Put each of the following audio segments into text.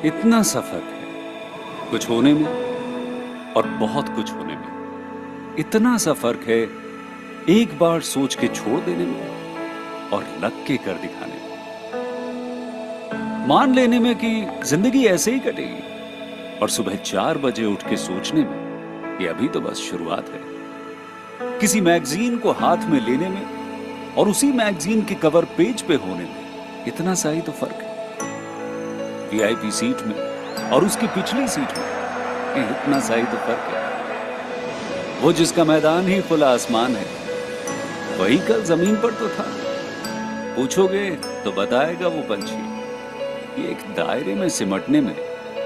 इतना सा फर्क है कुछ होने में और बहुत कुछ होने में। इतना सा फर्क है एक बार सोच के छोड़ देने में और लग के कर दिखाने में। मान लेने में कि जिंदगी ऐसे ही कटेगी और सुबह 4 बजे उठ के सोचने में कि अभी तो बस शुरुआत है। किसी मैगजीन को हाथ में लेने में और उसी मैगजीन के कवर पेज पे होने में इतना सा ही तो फर्क है। वीआईपी सीट में और उसकी पिछली सीट में इतना सा ही तो फर्क है। वो जिसका मैदान ही खुला आसमान है वही कल जमीन पर तो था। पूछोगे तो बताएगा वो पंछी कि एक दायरे में सिमटने में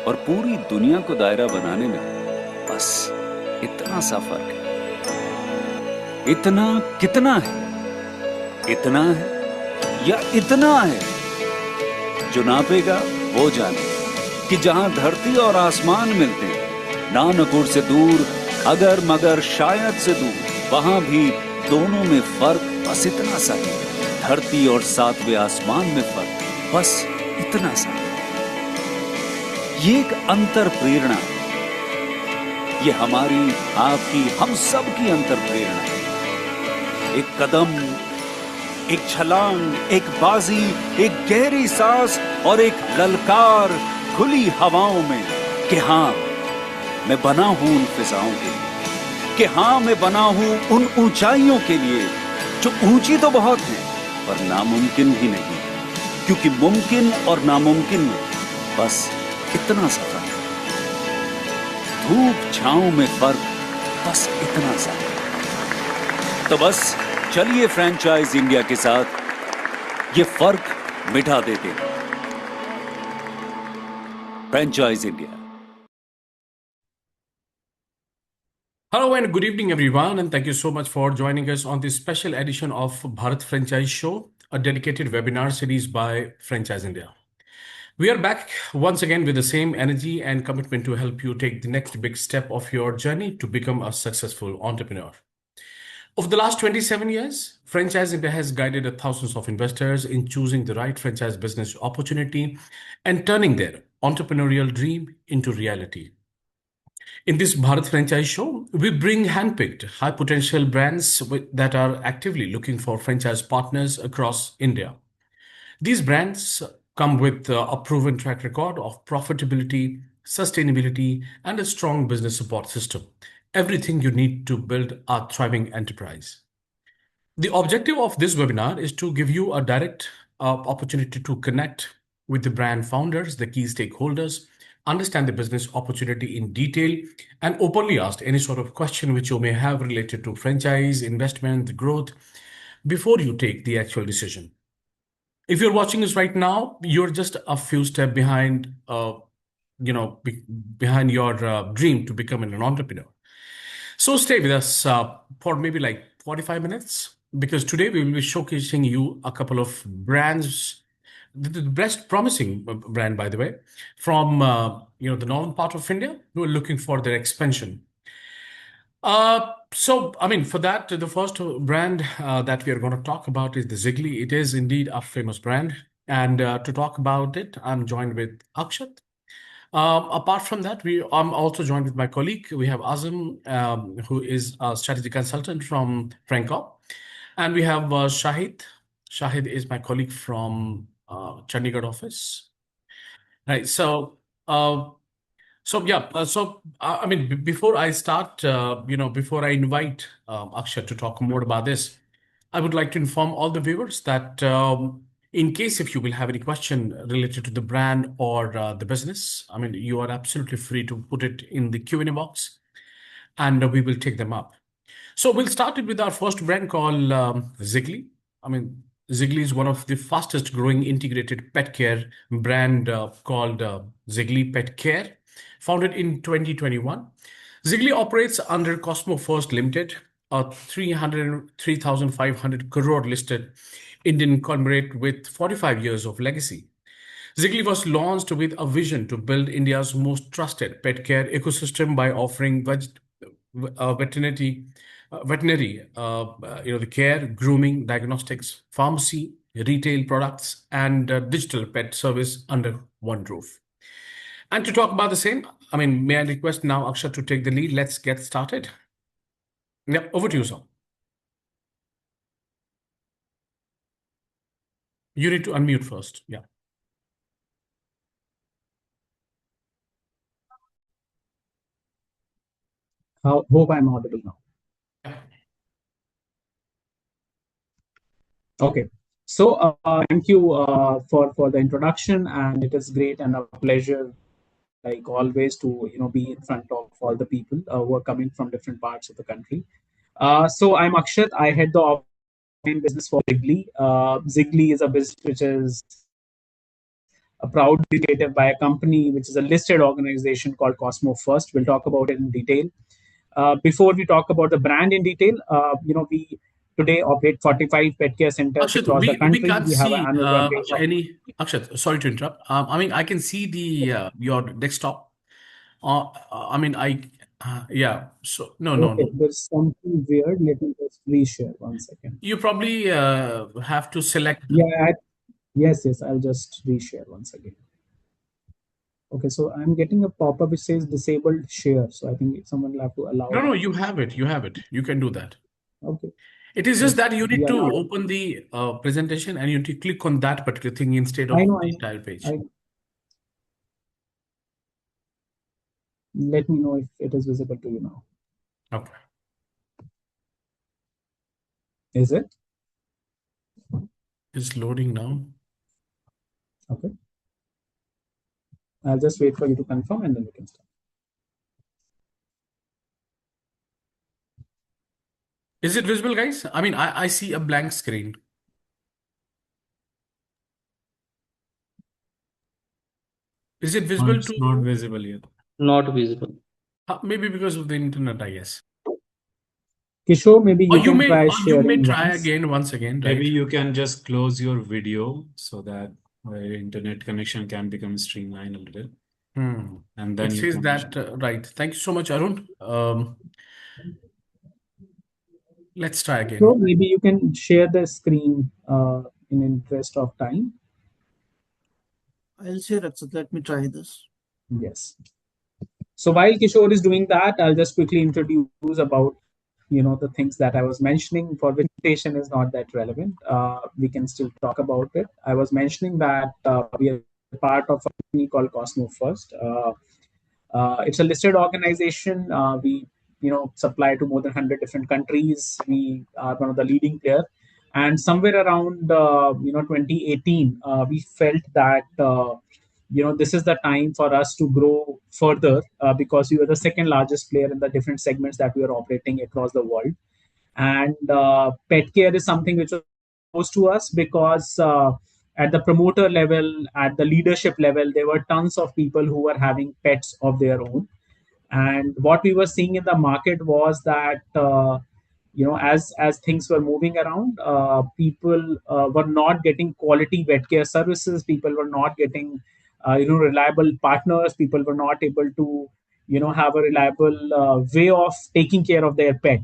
और पूरी दुनिया को दायरा बनाने में बस इतना सा फर्क है। इतना कितना है? इतना है या इतना है? जो नापेगा वो जाने कि जहां धरती और आसमान मिलते हैं, नानकुर से दूर, अगर मगर शायद से दूर, वहां भी दोनों में फर्क बस इतना सा है। धरती और सातवें आसमान में फर्क बस इतना सा है। ये एक अंतर प्रेरणा है। ये हमारी, आपकी, हम सब की अंतर प्रेरणा है। एक कदम, एक छलांग, एक बाजी, एक गहरी सांस और एक ललकार खुली हवाओं में कि हाँ मैं बना हूं उन फिजाओं के लिए, कि हाँ मैं बना हूं उन ऊंचाइयों के लिए जो ऊंची तो बहुत है पर नामुमकिन ही नहीं, क्योंकि मुमकिन और नामुमकिन में बस इतना सा फर्क है। धूप छांव में फर्क बस इतना सा है। तो बस चलिए फ्रेंचाइज इंडिया के साथ ये फर्क मिटा देते हैं। Franchise India. Hello and good evening, everyone, and thank you so much for joining us on this special edition of Bharat Franchise Show, a dedicated webinar series by Franchise India. We are back once again with the same energy and commitment to help you take the next big step of your journey to become a successful entrepreneur. Over the last 27 years, Franchise India has guided thousands of investors in choosing the right franchise business opportunity and turning their entrepreneurial dream into reality. In this Bharat Franchise Show, we bring handpicked high potential brands that are actively looking for franchise partners across India. These brands come with a proven track record of profitability, sustainability, and a strong business support system. Everything you need to build a thriving enterprise. The objective of this webinar is to give you a direct opportunity to connect with the brand founders, the key stakeholders, understand the business opportunity in detail, and openly ask any sort of question which you may have related to franchise, investment, growth, before you take the actual decision. If you're watching this right now, you're just a few steps behind, behind your dream to becoming an entrepreneur. So stay with us for maybe like 45 minutes because today we will be showcasing you a couple of brands, the best promising brand, by the way, from the northern part of India who are looking for their expansion. For that, the first brand that we are going to talk about is the Ziggly. It is indeed a famous brand. And to talk about it, I'm joined with Akshat. Apart from that, I'm also joined with my colleague. We have Azam, who is a strategy consultant from Franco. And we have Shahid. Shahid is my colleague from Chandigarh office. Right. Uh, before I start, before I invite Akshat to talk more about this, I would like to inform all the viewers that in case if you will have any question related to the brand or the business, you are absolutely free to put it in the Q&A box, and we will take them up. So we'll start it with our first brand called Ziggly. Ziggly is one of the fastest growing integrated pet care brand called Ziggly Pet Care, founded in 2021. Ziggly operates under Cosmo First Limited, a 3,500 crore listed Indian conglomerate with 45 years of legacy. Ziggly was launched with a vision to build India's most trusted pet care ecosystem by offering the care, grooming, diagnostics, pharmacy, retail products, and digital pet service under one roof. And to talk about the same, may I request now Akshat to take the lead? Let's get started. Yeah, over to you, sir. You need to unmute first. Yeah. Hope I'm audible now. Yeah. Okay. So thank you for the introduction, and it is great and a pleasure, like always, to be in front of all the people who are coming from different parts of the country. So I'm Akshat. I head the offline business for Zigbee. Zigbee is a business which is a proud created by a company which is a listed organization called Cosmo First. We'll talk about it in detail. Before we talk about the brand in detail, we today operate 45 pet care centers Akshat, across the we country. can't We have an see annual run rate of. any. Akshat, sorry to interrupt. I can see the your desktop. Yeah. So no, no, Okay, no. there's something weird. Let me just reshare 1 second. You probably have to select. Yeah, yes, I'll just reshare once again. Okay, so I'm getting a pop-up which says disabled share. So I think someone will have to allow No, no, that. you have it. You have it. You can do that. Okay, It is just yes, that you we need are to now. open the presentation and you need to click on that particular thing instead I of know, the I know. entire page. I Let me know if it is visible to you now. Okay. Is it? It's loading now. Okay. I'll just wait for you to confirm and then we can start. Is it visible, guys? I see a blank screen. Is it No, visible it's not to visible yet. Not visible. maybe because of the internet, I guess. Kishore, maybe Or you can try you may sharing try once. again once again, Maybe right? you can just close your video so that your internet connection can become streamlined a little, Hmm. and It then you says can that share. right. Thank you so much, Arun. Let's try So again. maybe you can share the screen in interest of time. I'll share Akshat. Let me try this. Yes. So while Kishore is doing that, I'll just quickly introduce about the things that I was mentioning. For which presentation is not that relevant. We can still talk about it. I was mentioning that we are part of a company called Cosmo First. It's a listed organization. We supply to more than 100 different countries. We are one of the leading player. And somewhere around 2018, we felt that this is the time for us to grow further because we were the second largest player in the different segments that we are operating across the world. And pet care is something which was close to us because at the promoter level, at the leadership level, there were tons of people who were having pets of their own. And what we were seeing in the market was that as things were moving around, people were not getting quality vet care services. People were not getting reliable partners. People were not able to have a reliable way of taking care of their pet.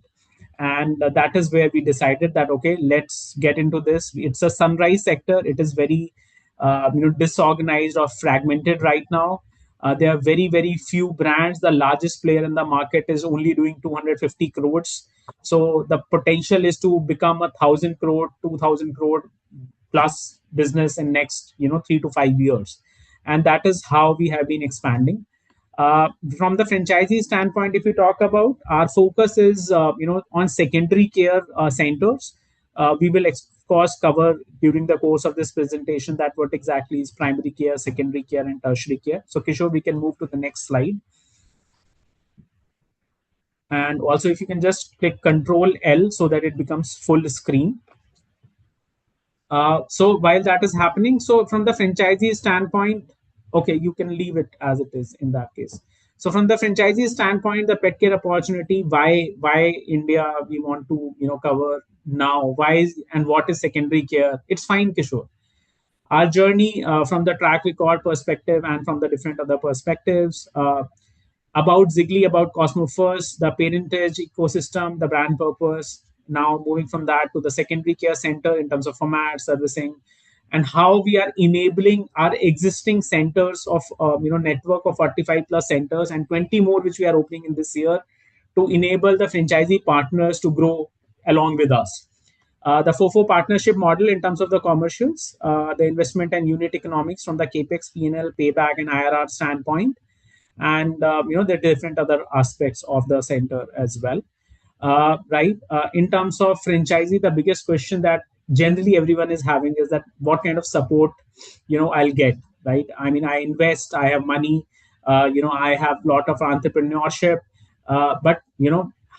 And that is where we decided that okay, let's get into this. It's a sunrise sector. It is very disorganized or fragmented right now. There are very few brands. The largest player in the market is only doing 250 crores. So the potential is to become 1,000 crore, 2,000 crore plus business in next 3 to 5 years, and that is how we have been expanding. From the franchisee standpoint, if we talk about, our focus is on secondary care centers. We will of course cover during the course of this presentation that what exactly is primary care, secondary care, and tertiary care. So Kishore, we can move to the next slide. And also, if you can just click Control L so that it becomes full screen. So while that is happening, so from the franchisee standpoint, okay, you can leave it as it is in that case. So from the franchisee standpoint, the pet care opportunity, why India we want to cover now, why is, and what is secondary care? It's fine, Kishore. Our journey from the track record perspective and from the different other perspectives. About Zigbee, about Cosmo First, the parentage ecosystem, the brand purpose. Now moving from that to the secondary care center in terms of format, servicing, and how we are enabling our existing centers of network of 45 plus centers and 20 more which we are opening in this year to enable the franchisee partners to grow along with us. The FOFO partnership model in terms of the commercials, the investment and unit economics from the capex, P&L, payback, and IRR standpoint, and the different other aspects of the center as well. Right. In terms of franchisee, the biggest question that generally everyone is having is that what kind of support I'll get. Right. I mean, I invest, I have money, I have a lot of entrepreneurship, but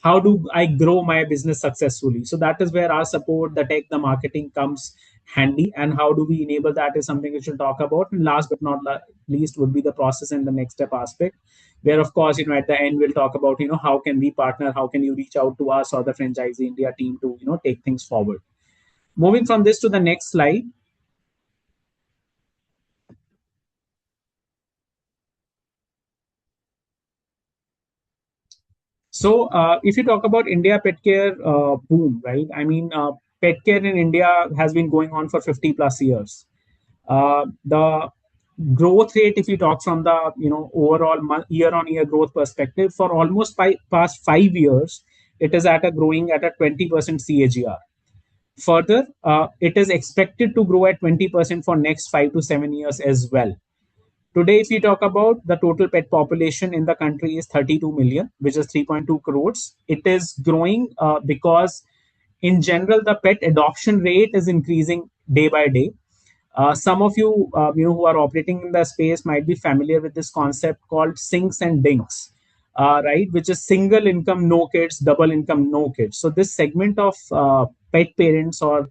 how do I grow my business successfully? So that is where our support, the tech, the marketing comes handy, and how do we enable that is something we should talk about. And last but not least would be the process and the next step aspect, where of course at the end we'll talk about how can we partner, how can you reach out to us or the franchisee India team to take things forward. Moving from this to the next slide. So if you talk about India pet care boom, right? I mean, pet care in India has been going on for 50 plus years. The growth rate, if you talk from the overall year on year growth perspective, for almost past 5 years, it is at a growing at a 20% CAGR. Further, it is expected to grow at 20% for next 5 to 7 years as well. Today, if you talk about the total pet population in the country is 32 million, which is 3.2 crores. It is growing because in general, the pet adoption rate is increasing day by day. Some of you, who are operating in the space might be familiar with this concept called sinks and dinks, right? Which is single income, no kids, double income, no kids. So this segment of pet parents or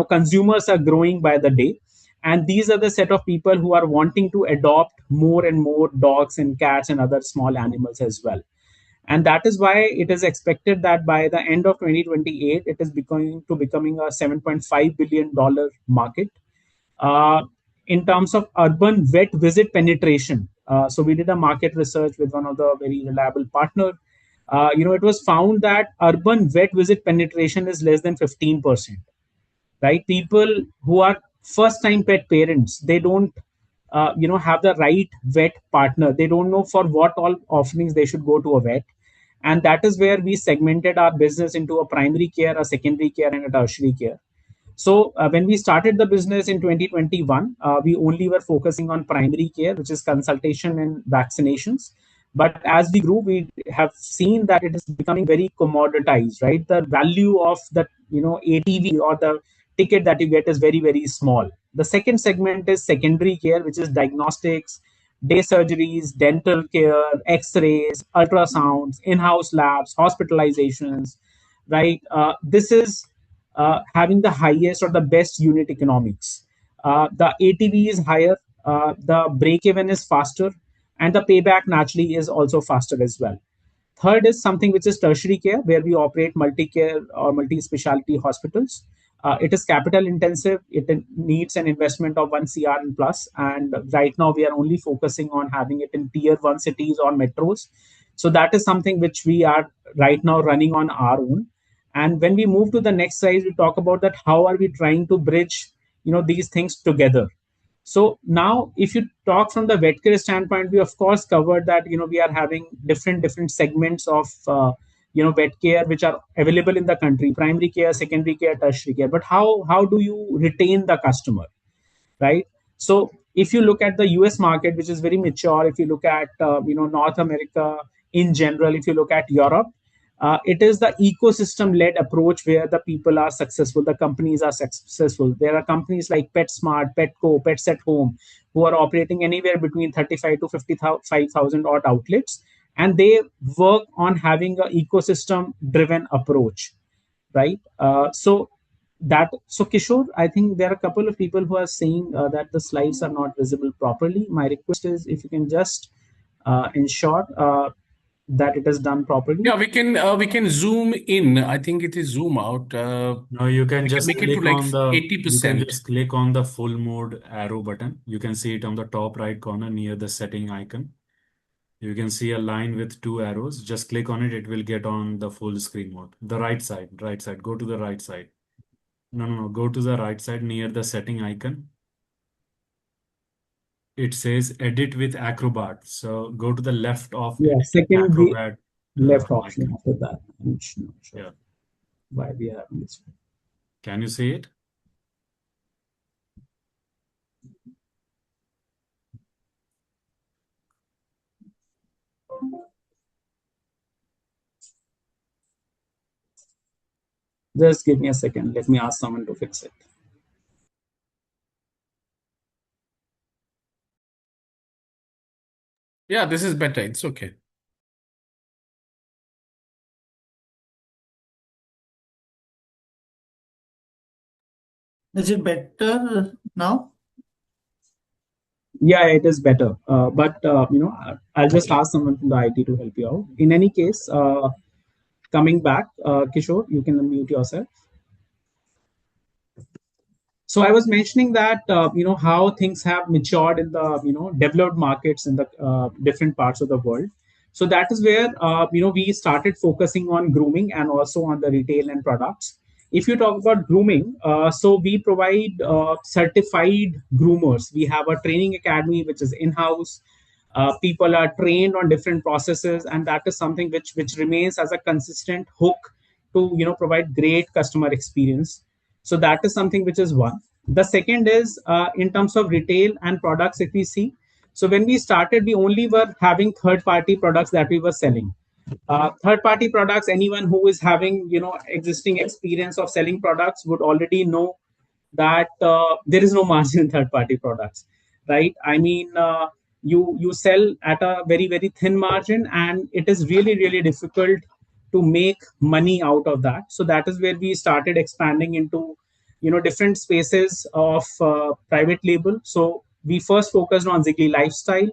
consumers are growing by the day, and these are the set of people who are wanting to adopt more and more dogs and cats and other small animals as well. And that is why it is expected that by the end of 2028, it is becoming a $7.5 billion market. uh, in terms of urban vet visit penetration. So we did a market research with one of the very reliable partner. It was found that urban vet visit penetration is less than 15%. Right? People who are first time pet parents, they don't, have the right vet partner. They don't know for what all offerings they should go to a vet. And that is where we segmented our business into a primary care, a secondary care, and a tertiary care. So when we started the business in 2021, we only were focusing on primary care, which is consultation and vaccinations. But as we grew, we have seen that it is becoming very commoditized, right? The value of the ATV or the ticket that you get is very, very small. The second segment is secondary care, which is diagnostics, day surgeries, dental care, X-rays, ultrasounds, in-house labs, hospitalizations, right? This is having the highest or the best unit economics. The ATV is higher, the break even is faster, and the payback naturally is also faster as well. Third is something which is tertiary care, where we operate multi-care or multi-specialty hospitals. It is capital intensive. It needs an investment of 1 CR and plus. And right now we are only focusing on having it in tier 1 cities or metros. So that is something which we are right now running on our own. And when we move to the next slide, we talk about that how are we trying to bridge these things together. So now, if you talk from the vet care standpoint, we of course covered that we are having different segments of vet care which are available in the country: primary care, secondary care, tertiary care. But how do you retain the customer, right? So if you look at the US market, which is very mature, if you look at North America in general, if you look at Europe, it is the ecosystem led approach where the people are successful, the companies are successful. There are companies like PetSmart, Petco, Pets at Home, who are operating anywhere between 35 to 55,000 odd outlets, and they work on having an ecosystem driven approach, right? So Kishore, I think there are a couple of people who are saying that the slides are not visible properly. My request is if you can just ensure that it is done properly. Yeah, we can zoom in. I think it is zoom out. No, you can We can just make it to click like on the 80%. click on the full mode arrow button. You can see it on the top right corner near the setting icon. You can see a line with two arrows. Just click on it. It will get on the full screen mode. The right side, right side. Go to the right side. No, no, no. Go to the right side near the setting icon. it says edit with Acrobat. So go to the left of Yeah, edit with second the Acrobat left option icon. after that. I'm not sure Yeah. why we are having this. Can you see it? Just give me a second. Let me ask someone to fix it. Yeah, this is better. It's okay. Is it better now? Yeah, it is better. But I'll just ask someone from the IT to help you out. In any case, coming back, Kishore, you can unmute yourself. So I was mentioning that how things have matured in the developed markets in the different parts of the world. So that is where we started focusing on grooming and also on the retail and products. If you talk about grooming, so we provide certified groomers. We have a training academy which is in-house. People are trained on different processes, and that is something which remains as a consistent hook to provide great customer experience. So that is something which is one. The second is in terms of retail and products. If we see, so when we started, we only were having third party products that we were selling. Third party products, anyone who is having existing experience of selling products would already know that there is no margin in third party products, right? I mean, you sell at a very very thin margin, and it is really really difficult to make money out of that. So that is where we started expanding into different spaces of private label. So we first focused on Ziggy Lifestyle,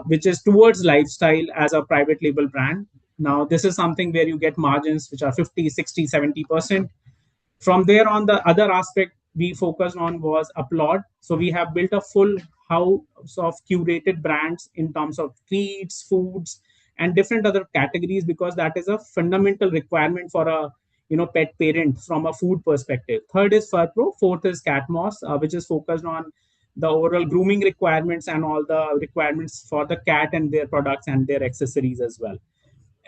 which is towards lifestyle as a private label brand. Now this is something where you get margins which are 50, 60, 70%. From there on, the other aspect we focused on was Applaud. So we have built a full house of curated brands in terms of treats, foods, and different other categories, because that is a fundamental requirement for a pet parent from a food perspective. Third is FurPro. Fourth is Catmos, which is focused on the overall grooming requirements and all the requirements for the cat and their products and their accessories as well.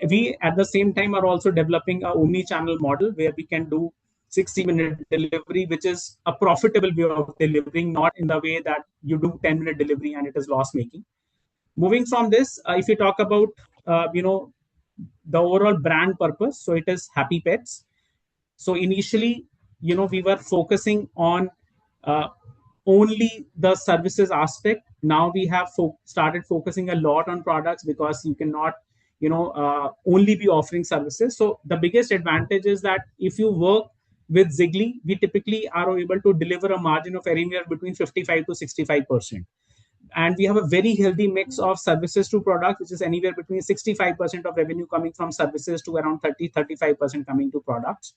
We at the same time are also developing a omni-channel model where we can do 60-minute delivery, which is a profitable way of delivering, not in the way that you do 10-minute delivery and it is loss making. Moving from this, if you talk about the overall brand purpose, so it is happy pets. So initially, we were focusing on uh, only the services aspect. Now we have started focusing a lot on products, because you cannot only be offering services. So the biggest advantage is that if you work with Zigly, we typically are able to deliver a margin of anywhere between 55 to 65%. And we have a very healthy mix of services to products, which is anywhere between 65% of revenue coming from services to around 30-35% coming to products.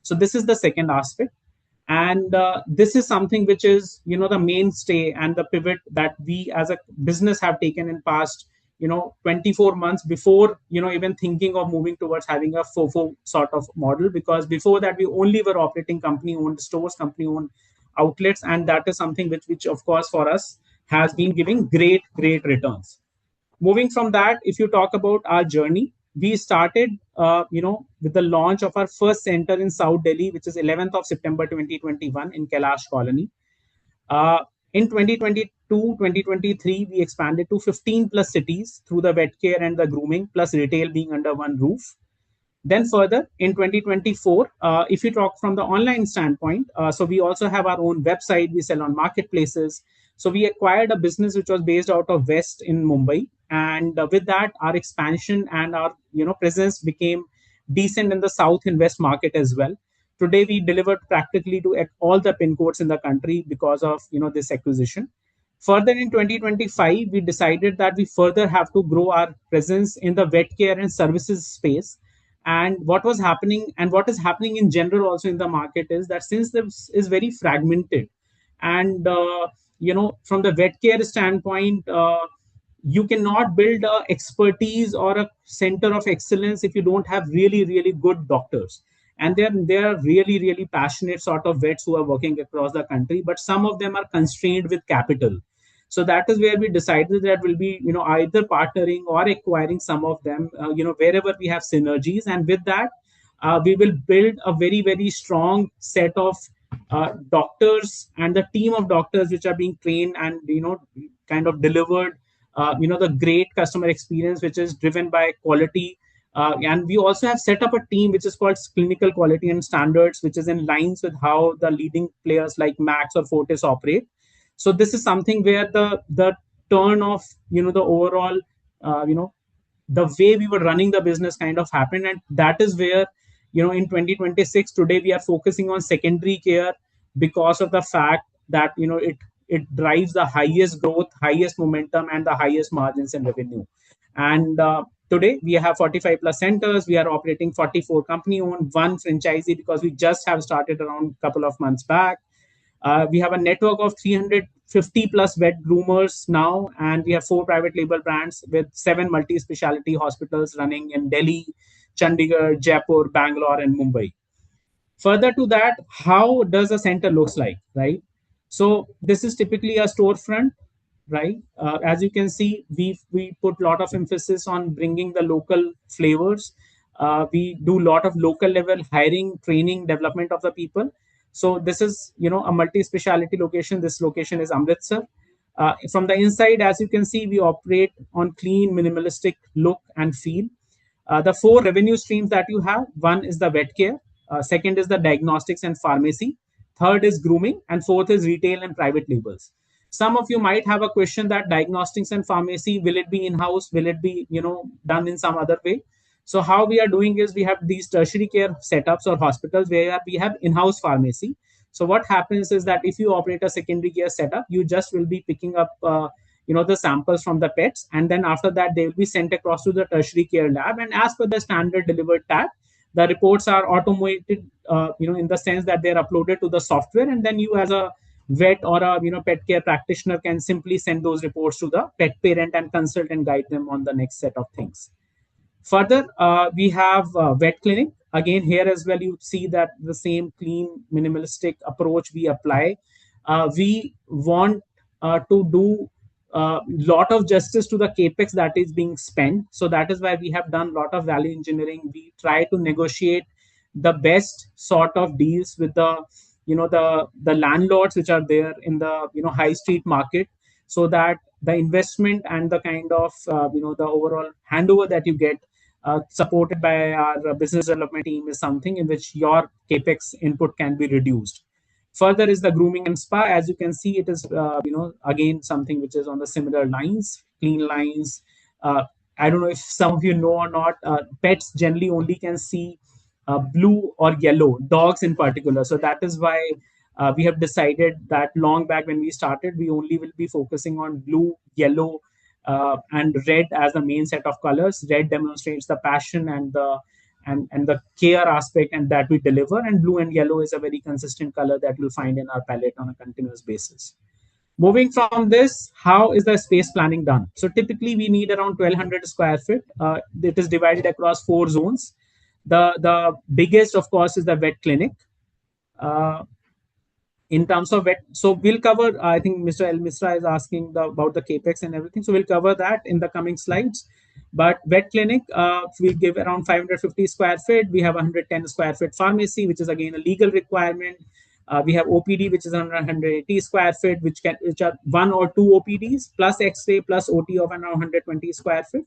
So this is the second aspect. And this is something which is the mainstay and the pivot that we as a business have taken in past 24 months, before even thinking of moving towards having a FOFO sort of model. Because before that, we only were operating company owned stores, company owned outlets, and that is something which of course for us has been giving great returns. Moving from that, if you talk about our journey, we started with the launch of our first center in South Delhi, which is 11th of September 2021 in Kailash Colony. In 2022, 2023, we expanded to 15 plus cities through the vet care and the grooming plus retail being under one roof. Then further in 2024, if you talk from the online standpoint, so we also have our own website. We sell on marketplaces. So we acquired a business which was based out of West in Mumbai, and with that, our expansion and our presence became decent in the South and West market as well. Today, we delivered practically to all the pin codes in the country because of this acquisition. Further in 2025, we decided that we further have to grow our presence in the vet care and services space. And what was happening and what is happening in general also in the market is that since this is very fragmented, and from the vet care standpoint, you cannot build a expertise or a center of excellence if you don't have really really good doctors. And they're really really passionate sort of vets who are working across the country, but some of them are constrained with capital. So that is where we decided that we'll be, either partnering or acquiring some of them, wherever we have synergies. And with that, we will build a very, very strong set of doctors and the team of doctors which are being trained and, kind of delivered, the great customer experience, which is driven by quality. And we also have set up a team which is called Clinical Quality and Standards, which is in lines with how the leading players like Max or Fortis operate. So this is something where the turn of, the overall, the way we were running the business kind of happened. And that is where, in 2026 today we are focusing on secondary care, because of the fact that, it drives the highest growth, highest momentum, and the highest margins and revenue. And today we have 45 plus centers. We are operating 44 company owned, one franchisee, because we just have started around a couple of months back. We have a network of 350 plus vet groomers now, and we have 4 private label brands with 7 multi-speciality hospitals running in Delhi, Chandigarh, Jaipur, Bangalore, and Mumbai. Further to that, how does a center looks like, right? So this is typically a storefront, right? As you can see, we put a lot of emphasis on bringing the local flavors. We do a lot of local level hiring, training, development of the people. So this is, a multi-speciality location. This location is Amritsar. From the inside, as you can see, we operate on clean, minimalistic look and feel. The 4 revenue streams that you have, one is the vet care, second is the diagnostics and pharmacy, third is grooming, and fourth is retail and private labels. Some of you might have a question that diagnostics and pharmacy, will it be in-house? Will it be, done in some other way? So how we are doing is we have these tertiary care setups or hospitals where we have in-house pharmacy. So what happens is that if you operate a secondary care setup, you just will be picking up, the samples from the pets, and then after that they will be sent across to the tertiary care lab. And as per the standard delivered tab, the reports are automated, in the sense that they're uploaded to the software, and then you as a vet or a pet care practitioner can simply send those reports to the pet parent and consult and guide them on the next set of things. Further, we have vet clinic. Again, here as well, you see that the same clean, minimalistic approach we apply. We want to do a lot of justice to the capex that is being spent. So that is why we have done a lot of value engineering. We try to negotiate the best sort of deals with the landlords which are there in the high street market, so that the investment and the kind of the overall handover that you get, supported by our business development team, is something in which your capex input can be reduced. Further is the grooming and spa. As you can see, it is again something which is on the similar lines, clean lines. I don't know if some of you know or not, pets generally only can see blue or yellow, dogs in particular. So that is why we have decided that long back when we started, we only will be focusing on blue, yellow, and red as the main set of colors. Red demonstrates the passion and the care aspect, and that we deliver. And blue and yellow is a very consistent color that you'll find in our palette on a continuous basis. Moving from this, how is the space planning done? So typically we need around 1200 square feet. It is divided across 4 zones. The biggest, of course, is the vet clinic. In terms of vet, so we'll cover, I think Mr. El Misra is asking about the capex and everything. So we'll cover that in the coming slides. But vet clinic, we give around 550 square feet. We have 110 square feet pharmacy, which is again a legal requirement. We have OPD, which is 180 square feet, which are 1 or 2 OPDs plus X-ray plus OT of around 120 square feet.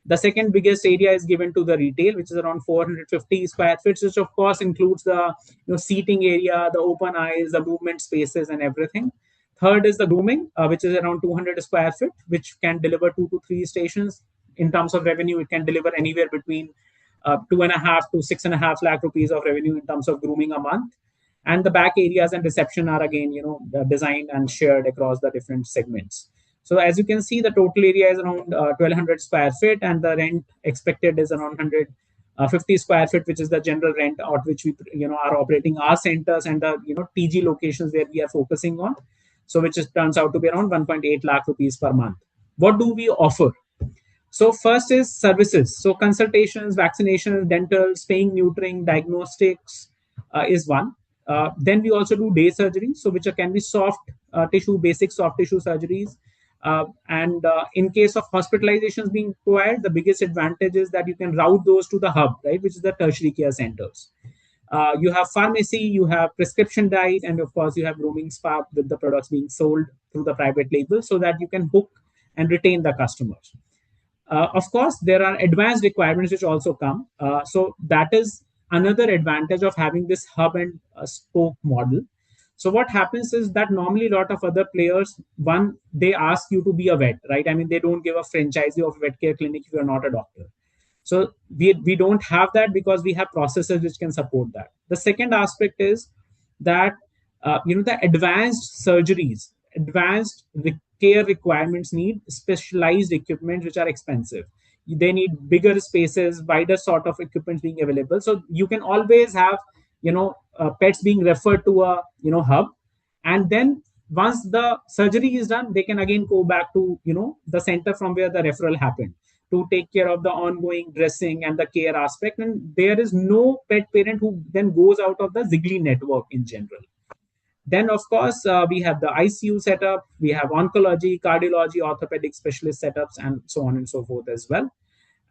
The second biggest area is given to the retail, which is around 450 square feet, which of course includes the seating area, the open aisles, the movement spaces, and everything. Third is the grooming, which is around 200 square feet, which can deliver 2 to 3 stations. In terms of revenue, it can deliver anywhere between 2.5 to 6.5 lakh rupees of revenue in terms of grooming a month. And the back areas and reception are again, designed and shared across the different segments. So as you can see, the total area is around 1200 square feet, and the rent expected is around 150 square feet, which is the general rent at which we are operating our centers and the TG locations where we are focusing on. So which turns out to be around 1.8 lakh rupees per month. What do we offer? So first is services. So consultations, vaccinations, dental, spaying, neutering, diagnostics is one. Then we also do day surgery, so which can be soft tissue, basic soft tissue surgeries. And in case of hospitalizations being required, the biggest advantage is that you can route those to the hub, right, which is the tertiary care centers. You have pharmacy, you have prescription diet, and of course, you have roaming spa with the products being sold through the private label so that you can hook and retain the customers. Of course, there are advanced requirements which also come. So that is another advantage of having this hub and spoke model. So what happens is that normally a lot of other players, one, they ask you to be a vet, right? I mean, they don't give a franchisee of a vet care clinic if you're not a doctor. So we don't have that because we have processes which can support that. The second aspect is that the advanced surgeries, advanced care requirements need specialized equipment which are expensive. They need bigger spaces, wider sort of equipment being available. So you can always have pets being referred to a hub, and then once the surgery is done, they can again go back to the center from where the referral happened to take care of the ongoing dressing and the care aspect. And there is no pet parent who then goes out of the Ziggly network in general. Then, of course, we have the ICU setup, we have oncology, cardiology, orthopedic specialist setups, and so on and so forth as well.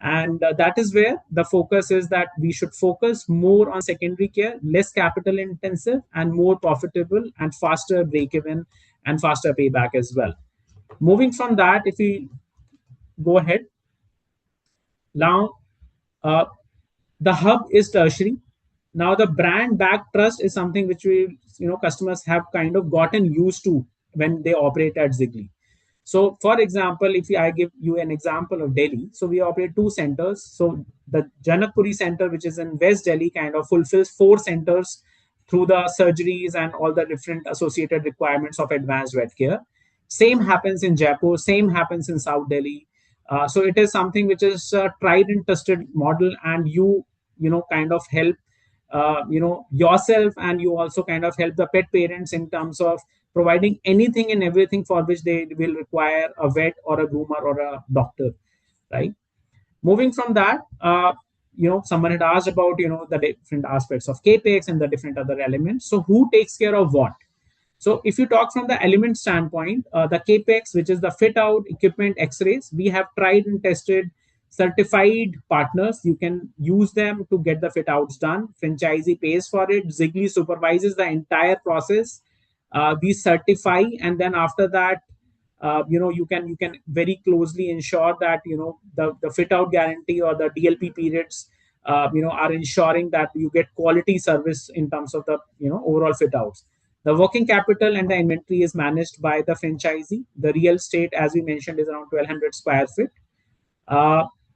And that is where the focus is, that we should focus more on secondary care, less capital intensive, and more profitable and faster break even and faster payback as well. Moving from that, if we go ahead, now the hub is tertiary. Now the brand back trust is something which customers have kind of gotten used to when they operate at Ziggly. So, for example, if I give you an example of Delhi, so we operate 2 centers. So the Janakpuri center, which is in West Delhi, kind of fulfills 4 centers through the surgeries and all the different associated requirements of advanced vet care. Same happens in Jaipur, same happens in South Delhi. So it is something which is a tried and tested model, and you kind of help yourself, and you also kind of help the pet parents in terms of providing anything and everything for which they will require a vet or a groomer or a doctor, right? Moving from that, someone had asked about the different aspects of capex and the different other elements. So who takes care of what? So if you talk from the element standpoint, the capex, which is the fit out, equipment, x-rays, we have tried and tested certified partners. You can use them to get the fit outs done. Franchisee pays for it. Ziggly supervises the entire process. We certify, and then after that, you can very closely ensure that the fit out guarantee or the DLP periods are ensuring that you get quality service in terms of the overall fit outs. The working capital and the inventory is managed by the franchisee. The real estate, as we mentioned, is around 1,200 square feet.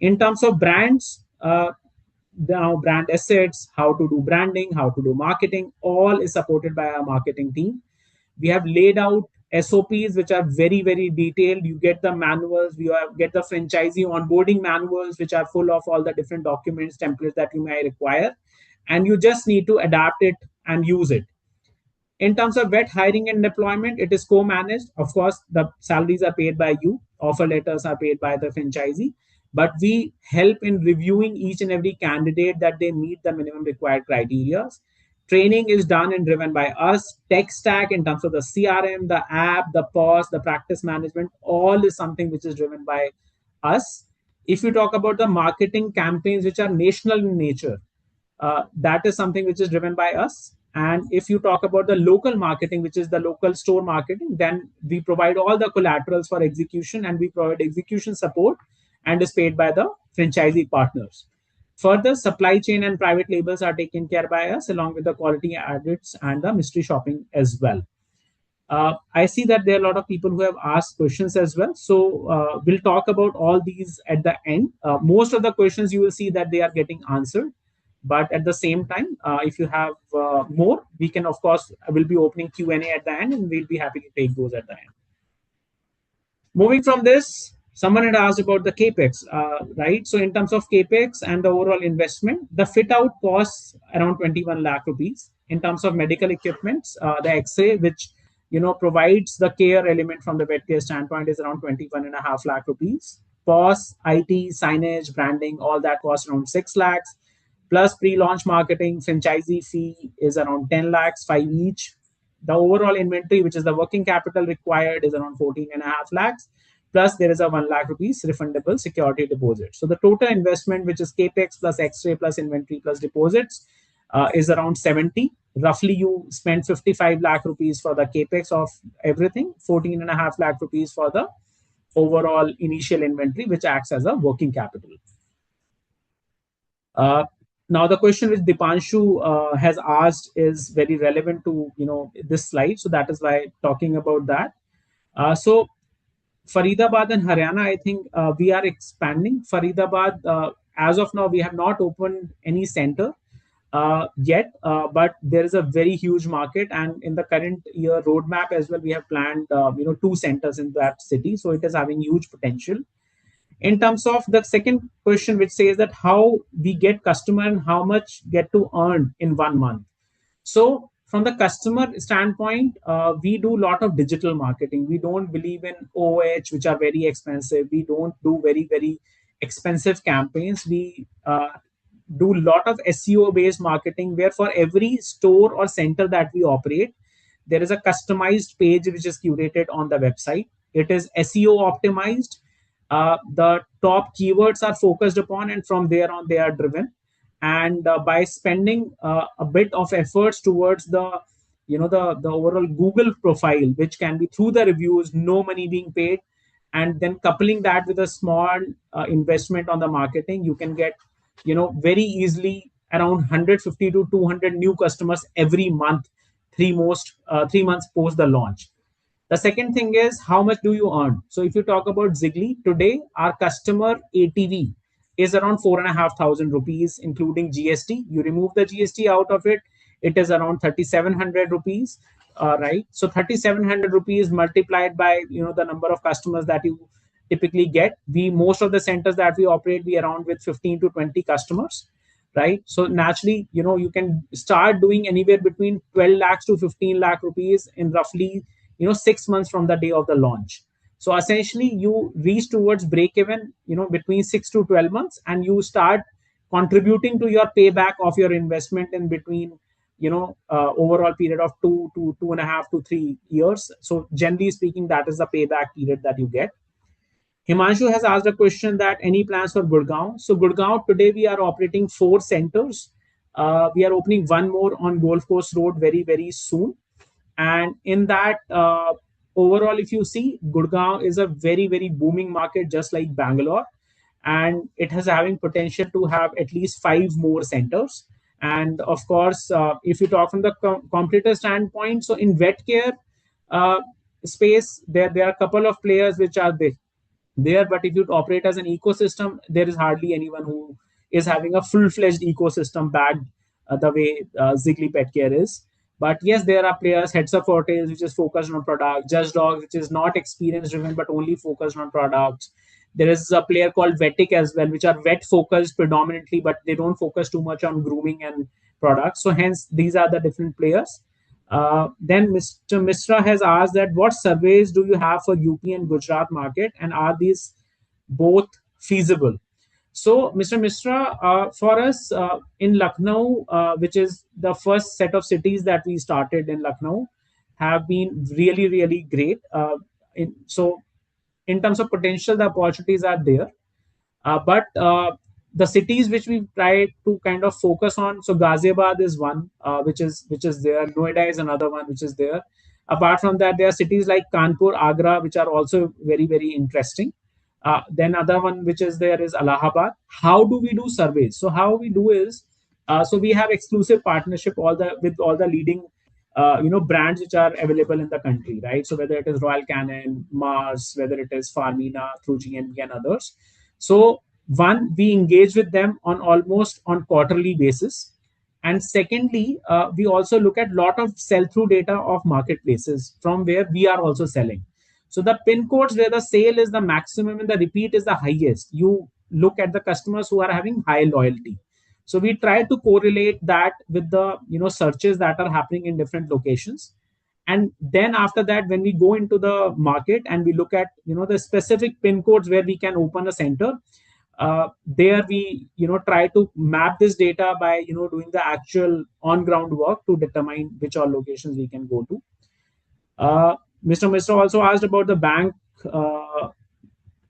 In terms of brands, now brand assets, how to do branding, how to do marketing, all is supported by our marketing team. We have laid out SOPs which are very, very detailed. You get the manuals, get the franchisee onboarding manuals which are full of all the different documents, templates that you may require, and you just need to adapt it and use it. In terms of vet hiring and deployment, it is co-managed. Of course, the salaries are paid by you, offer letters are paid by the franchisee, but we help in reviewing each and every candidate that they meet the minimum required criteria. Training is done and driven by us. Tech stack in terms of the CRM, the app, the POS, the practice management, all is something which is driven by us. If you talk about the marketing campaigns which are national in nature, that is something which is driven by us. And if you talk about the local marketing, which is the local store marketing, then we provide all the collaterals for execution, and we provide execution support, and is paid by the franchisee partners. Further, supply chain and private labels are taken care by us, along with the quality audits and the mystery shopping as well. I see that there are a lot of people who have asked questions as well. So we'll talk about all these at the end. Most of the questions you will see that they are getting answered. But at the same time, if you have more, we can, of course, will be opening Q&A at the end, and we'll be happy to take those at the end. Moving from this, someone had asked about the capex, right? So in terms of capex and the overall investment, the fit out costs around 21 lakh rupees. In terms of medical equipment, the X-ray, which provides the care element from the vet care standpoint, is around 21.5 lakh rupees. POS, IT, signage, branding, all that costs around 6 lakhs. Plus pre-launch marketing, franchisee fee is around 10 lakhs, 5 each. the overall inventory, which is the working capital required, is around 14.5 lakhs. Plus, there is a 1 lakh rupees refundable security deposit. So the total investment, which is capex plus X-ray plus inventory plus deposits, is around 70. Roughly, you spend 55 lakh rupees for the capex of everything, 14.5 lakh rupees for the overall initial inventory, which acts as a working capital. Now, the question which Dipanshu has asked is very relevant to this slide, so that is why talking about that. So Faridabad and Haryana, I think we are expanding. Faridabad, as of now, we have not opened any center yet, but there is a very huge market, and in the current year roadmap as well, we have planned 2 centers in that city, so it is having huge potential. In terms of the second question, which says that how we get customer and how much get to earn in 1 month. So from the customer standpoint, we do a lot of digital marketing. We don't believe in OH, which are very expensive. We don't do very, very expensive campaigns. We do a lot of SEO based marketing, where for every store or center that we operate, there is a customized page which is curated on the website. It is SEO optimized. The top keywords are focused upon, and from there on they are driven. And by spending a bit of efforts towards the overall Google profile, which can be through the reviews, no money being paid, and then coupling that with a small investment on the marketing, you can get very easily around 150 to 200 new customers every month, 3 months post the launch. The second thing is, how much do you earn? So if you talk about Zigli, today our customer ATV is around 4,500 rupees, including GST. You remove the GST out of it, it is around 3,700 rupees, right? So 3,700 rupees multiplied by the number of customers that you typically get. Most of the centers that we operate, we around with 15 to 20 customers, right? So naturally, you can start doing anywhere between 12 lakhs to 15 lakh rupees in roughly 6 months from the day of the launch. So essentially, you reach towards break even between 6 to 12 months, and you start contributing to your payback of your investment in between overall period of 2 to 2.5 to 3 years. So generally speaking, that is the payback period that you get. Himanshu has asked a question that any plans for Gurgaon. So Gurgaon, today we are operating 4 centers. We are opening 1 more on Golf Course Road very, very soon. And in that, overall, if you see, Gurgaon is a very, very booming market, just like Bangalore. And it has having potential to have at least 5 more centers. And of course, if you talk from the competitor standpoint, so in vet care space, there are a couple of players which are there, but if you operate as an ecosystem, there is hardly anyone who is having a full-fledged ecosystem backed the way Zigli Pet Care is. But yes, there are players, Heads Up for Tails, which is focused on products, Just Dogs, which is not experience driven but only focused on products. There is a player called Vetic as well, which are vet focused predominantly, but they don't focus too much on grooming and products. So hence, these are the different players. Then Mr. Misra has asked that what surveys do you have for UP and Gujarat market, and are these both feasible? So Mr. Misra, for us in Lucknow, which is the first set of cities that we started in Lucknow, have been really, really great. So in terms of potential, the opportunities are there. But the cities which we try to kind of focus on, so Ghaziabad is one which is there. Noida is another one which is there. Apart from that, there are cities like Kanpur, Agra, which are also very, very interesting. Then other one which is there is Allahabad. How do we do surveys? So how we do is, so we have exclusive partnership with all the leading brands which are available in the country, right? So whether it is Royal Canin, Mars, whether it is Farmina through GNB and others. So one, we engage with them almost on quarterly basis. And secondly, we also look at lot of sell-through data of marketplaces from where we are also selling. So the pin codes where the sale is the maximum and the repeat is the highest, you look at the customers who are having high loyalty. So we try to correlate that with the searches that are happening in different locations. And then after that, when we go into the market and we look at the specific pin codes where we can open a center, there we try to map this data by doing the actual on ground work to determine which all locations we can go to. Mr. also asked about the bank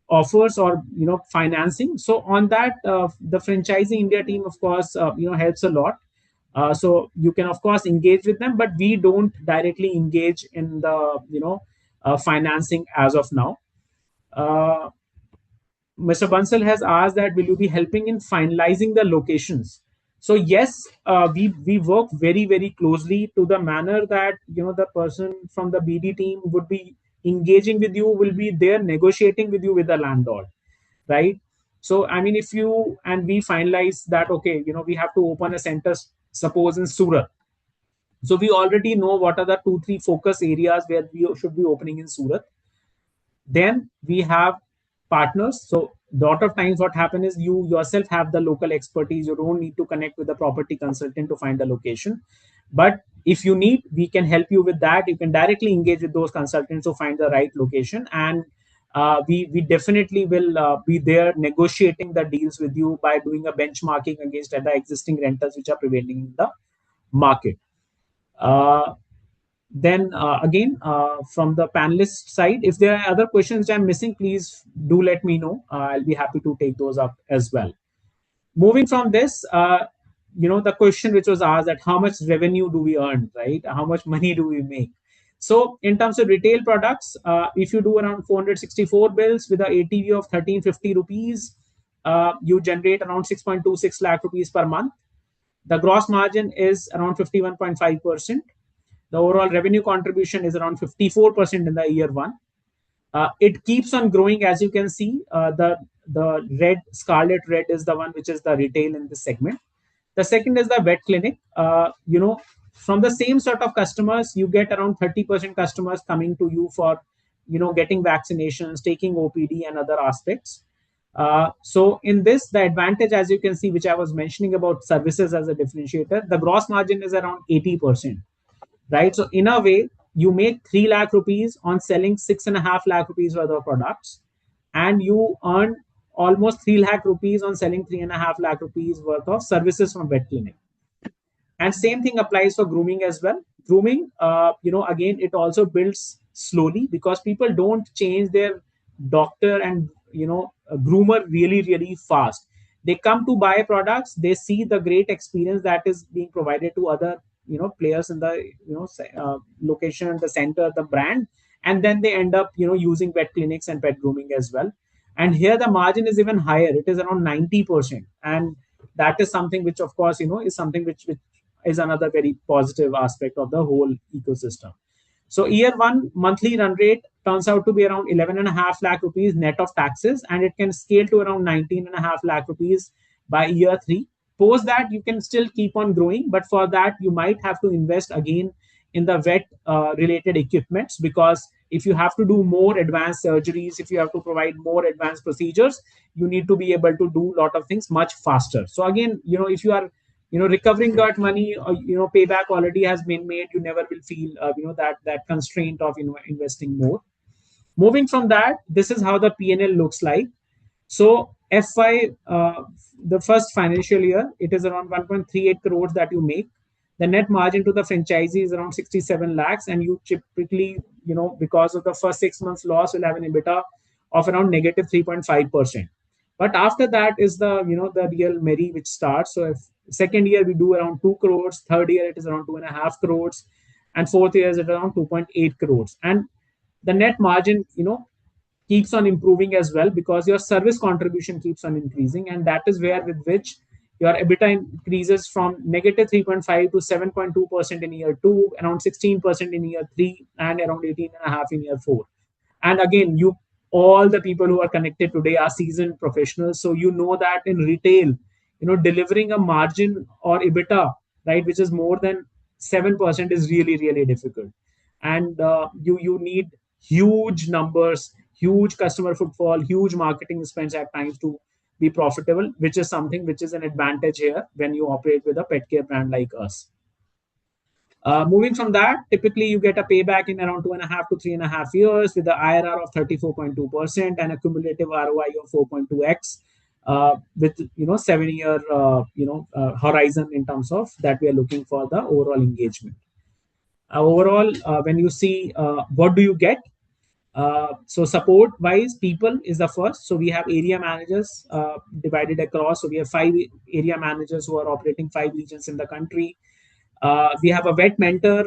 offers or financing. So on that, the franchisee India team, of course, helps a lot. So you can of course engage with them, but we don't directly engage in the financing as of now. Uh, Mr. Bansal has asked that will you be helping in finalizing the locations? So yes, we work very closely to the manner that the person from the BD team would be engaging with you, will be there negotiating with you with the landlord, right? So I mean, if you and we finalize that, okay, we have to open a center, suppose in Surat. So we already know what are the 2-3 focus areas where we should be opening in Surat. Then we have partners. So lot of times what happens is you yourself have the local expertise. You don't need to connect with the property consultant to find the location. But if you need, we can help you with that. You can directly engage with those consultants to find the right location. And we definitely will be there negotiating the deals with you by doing a benchmarking against the existing renters which are prevailing in the market. Then again, from the panelist side, if there are other questions I'm missing, please do let me know. I'll be happy to take those up as well. Moving from this, the question which was asked, that how much revenue do we earn, right? How much money do we make? So in terms of retail products, if you do around 464 bills with a ATV of 1350 rupees, you generate around 6.26 lakh rupees per month. The gross margin is around 51.5%. The overall revenue contribution is around 54% in the year one. It keeps on growing, as you can see. The red, scarlet red is the one which is the retail in this segment. The second is the vet clinic. From the same sort of customers, you get around 30% customers coming to you for, getting vaccinations, taking OPD and other aspects. So in this, the advantage, as you can see, which I was mentioning about services as a differentiator, the gross margin is around 80%. Right? So in a way, you make 3 lakh rupees on selling 6.5 lakh rupees worth of products, and you earn almost 3 lakh rupees on selling 3.5 lakh rupees worth of services from vet clinic. And same thing applies for grooming as well. Grooming, again, it also builds slowly because people don't change their doctor and groomer really fast. They come to buy products, they see the great experience that is being provided to other players in the location, the center, the brand, and then they end up using vet clinics and pet grooming as well. And here the margin is even higher, it is around 90%. And that is something which of course is something which is another very positive aspect of the whole ecosystem. So year one monthly run rate turns out to be around 11.5 lakh rupees net of taxes, and it can scale to around 19.5 lakh rupees by year three. Post that, you can still keep on growing, but for that you might have to invest again in the vet related equipments, because if you have to do more advanced surgeries, if you have to provide more advanced procedures, you need to be able to do a lot of things much faster. So again, if you are recovering that money, or payback already has been made, you never will feel that constraint of investing more. Moving from that, this is how the P&L looks like. So FY, the first financial year, it is around 1.38 crores that you make. The net margin to the franchisee is around 67 lakhs, and you typically, because of the first 6 months loss, will have an EBITDA of around negative 3.5%. But after that is the the real merry which starts. So if second year we do around 2 crores, third year it is around 2.5 crores, and fourth year is at around 2.8 crores. And the net margin, keeps on improving as well, because your service contribution keeps on increasing, and that is where with which your EBITDA increases from negative 3.5 to 7.2% in year two, around 16% in year three, and around 18.5 in year four. And again, all the people who are connected today are seasoned professionals, so that in retail, delivering a margin or EBITDA, right, which is more than 7% is really difficult. And you need huge numbers, huge customer footfall, huge marketing spends at times to be profitable, which is something which is an advantage here when you operate with a pet care brand like us. Moving from that, typically you get a payback in around 2.5 to 3.5 years with the IRR of 34.2% and a cumulative ROI of 4.2x, with 7-year horizon in terms of that we are looking for the overall engagement. Overall, when you see what do you get, so support wise, people is the first. So we have area managers divided across. So we have 5 area managers who are operating 5 regions in the country. We have a vet mentor.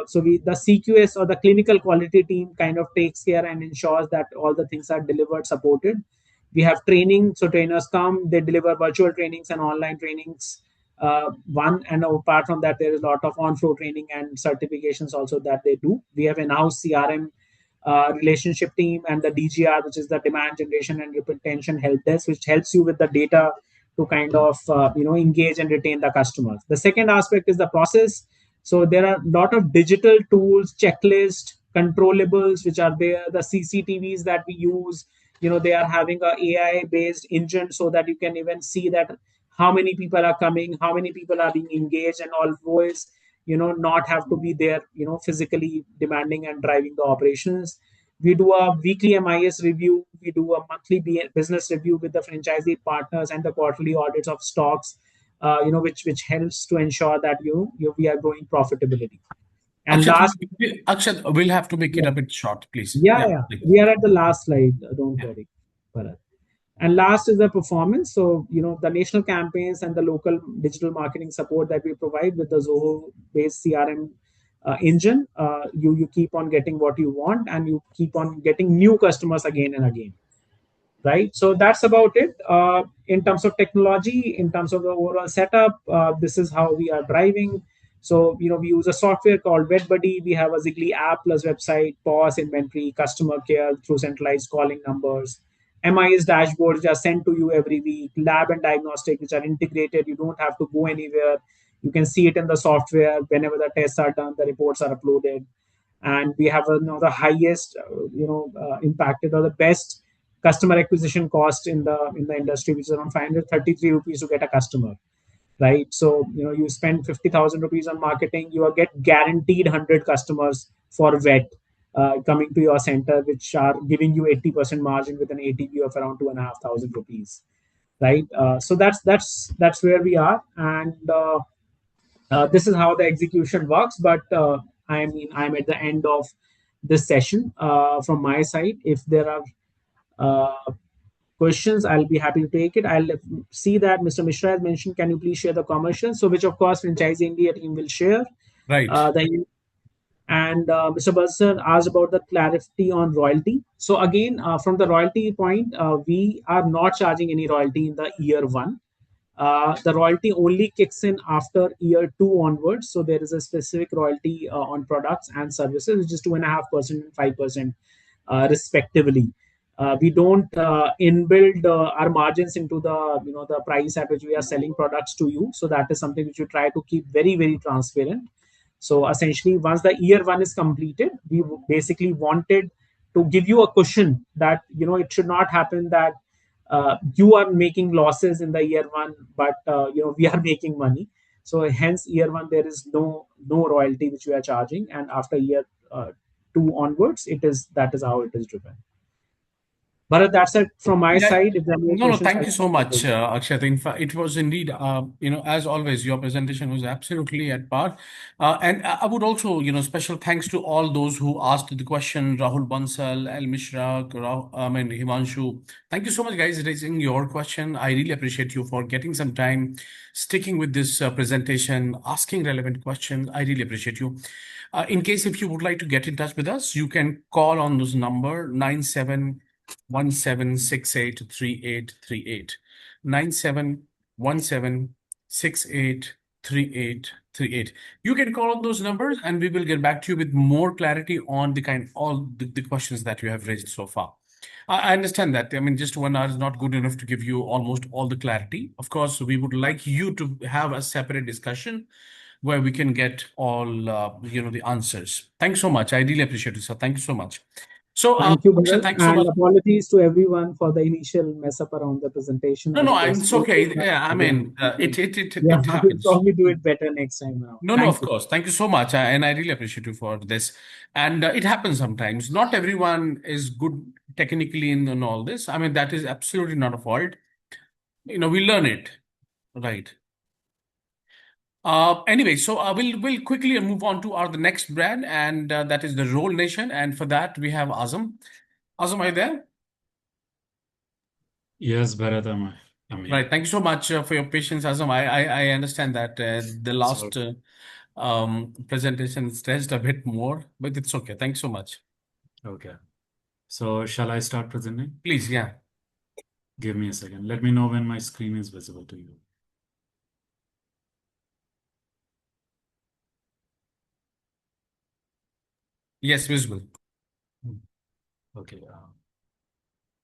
So the CQS or the clinical quality team kind of takes care and ensures that all the things are delivered, supported. We have training. So trainers come, they deliver virtual trainings and online trainings. One, and apart from that, there is a lot of on-floor training and certifications also that they do. We have in-house CRM relationship team and the DGR, which is the demand generation and retention help desk, which helps you with the data to kind of engage and retain the customers. The second aspect is the process. So there are a lot of digital tools, checklist, controllables which are there. The CCTVs that we use, they are having a AI based engine so that you can even see that how many people are coming, how many people are being engaged, and always not have to be there physically demanding and driving the operations. We do a weekly MIS review. We do a monthly business review with the franchisee partners and the quarterly audits of stocks, which helps to ensure that we are growing profitability. And last, Akshat, we'll have to make it yeah, a bit short, please. yeah. Please. We are at the last slide. Don't Yeah. worry, Bharat. And last is the performance. So, the national campaigns and the local digital marketing support that we provide with the Zoho-based CRM engine. You keep on getting what you want, and you keep on getting new customers again and again. Right. So that's about it. In terms of technology, in terms of the overall setup, this is how we are driving. So, we use a software called VetBuddy. We have a Zigli app plus website, POS, inventory, customer care through centralized calling numbers. MIS dashboards which are sent to you every week, lab and diagnostic, which are integrated. You don't have to go anywhere. You can see it in the software. Whenever the tests are done, the reports are uploaded. And we have the highest, impacted or the best customer acquisition cost in the industry, which is around 533 rupees to get a customer. Right. So, you spend 50,000 rupees on marketing, you get guaranteed 100 customers for vet coming to your center, which are giving you 80% margin with an ATV of around 2,500 rupees. Right. So that's where we are. And this is how the execution works. But I'm at the end of this session from my side. If there are questions, I'll be happy to take it. I'll see that Mr. Mishra has mentioned, can you please share the commercial? So, which of course Franchise India team will share. Right. And Mr. Bansal asked about the clarity on royalty. So again, from the royalty point, we are not charging any royalty in the year one. The royalty only kicks in after year 2 onwards. So there is a specific royalty on products and services, which is 2.5% and 5% respectively. We don't inbuild our margins into the price at which we are selling products to you. So that is something which we try to keep very, very transparent. So essentially, once the year one is completed, we basically wanted to give you a cushion that it should not happen that you are making losses in the year one, but we are making money. So hence year one there is no royalty which we are charging, and after year 2 onwards, that is how it is driven. Bharat, that's it from my side. If there are more No, questions, thank you so much, Akshat. In fact, it was indeed, as always, your presentation was absolutely at par. And I would also, special thanks to all those who asked the question, Rahul Bansal, Al Mishra, Himanshu. Thank you so much, guys, raising your question. I really appreciate you for getting some time, sticking with this presentation, asking relevant questions. I really appreciate you. In case if you would like to get in touch with us, you can call on this number 9717683838. 9717683838. You can call on those numbers and we will get back to you with more clarity on all the questions that you have raised so far. I understand that. I mean, just 1 hour is not good enough to give you almost all the clarity. Of course, we would like you to have a separate discussion where we can get all the answers. Thanks so much. I really appreciate it, sir. Thank you so much. So thank you, Akshat, Bharat, thanks so and much. apologies to everyone for the initial mess up around the presentation. No, it's okay. Yeah, I mean, it I will happens. probably do it better next time now. No, of course. Thank you so much. And I really appreciate you for this. And it happens sometimes. Not everyone is good technically in all this. I mean, that is absolutely not a fault. We learn it. Right. Anyway, so we'll quickly move on to the next brand, and that is the Roll Nation. And for that, we have Azam. Azam, are you there? Yes, Bharat, I'm here. Right. Thank you so much for your patience, Azam. I understand that the last presentation stressed a bit more, but it's okay. Thanks so much. Okay. So shall I start presenting? Please, yeah. Give me a second. Let me know when my screen is visible to you. Yes, visible. Okay.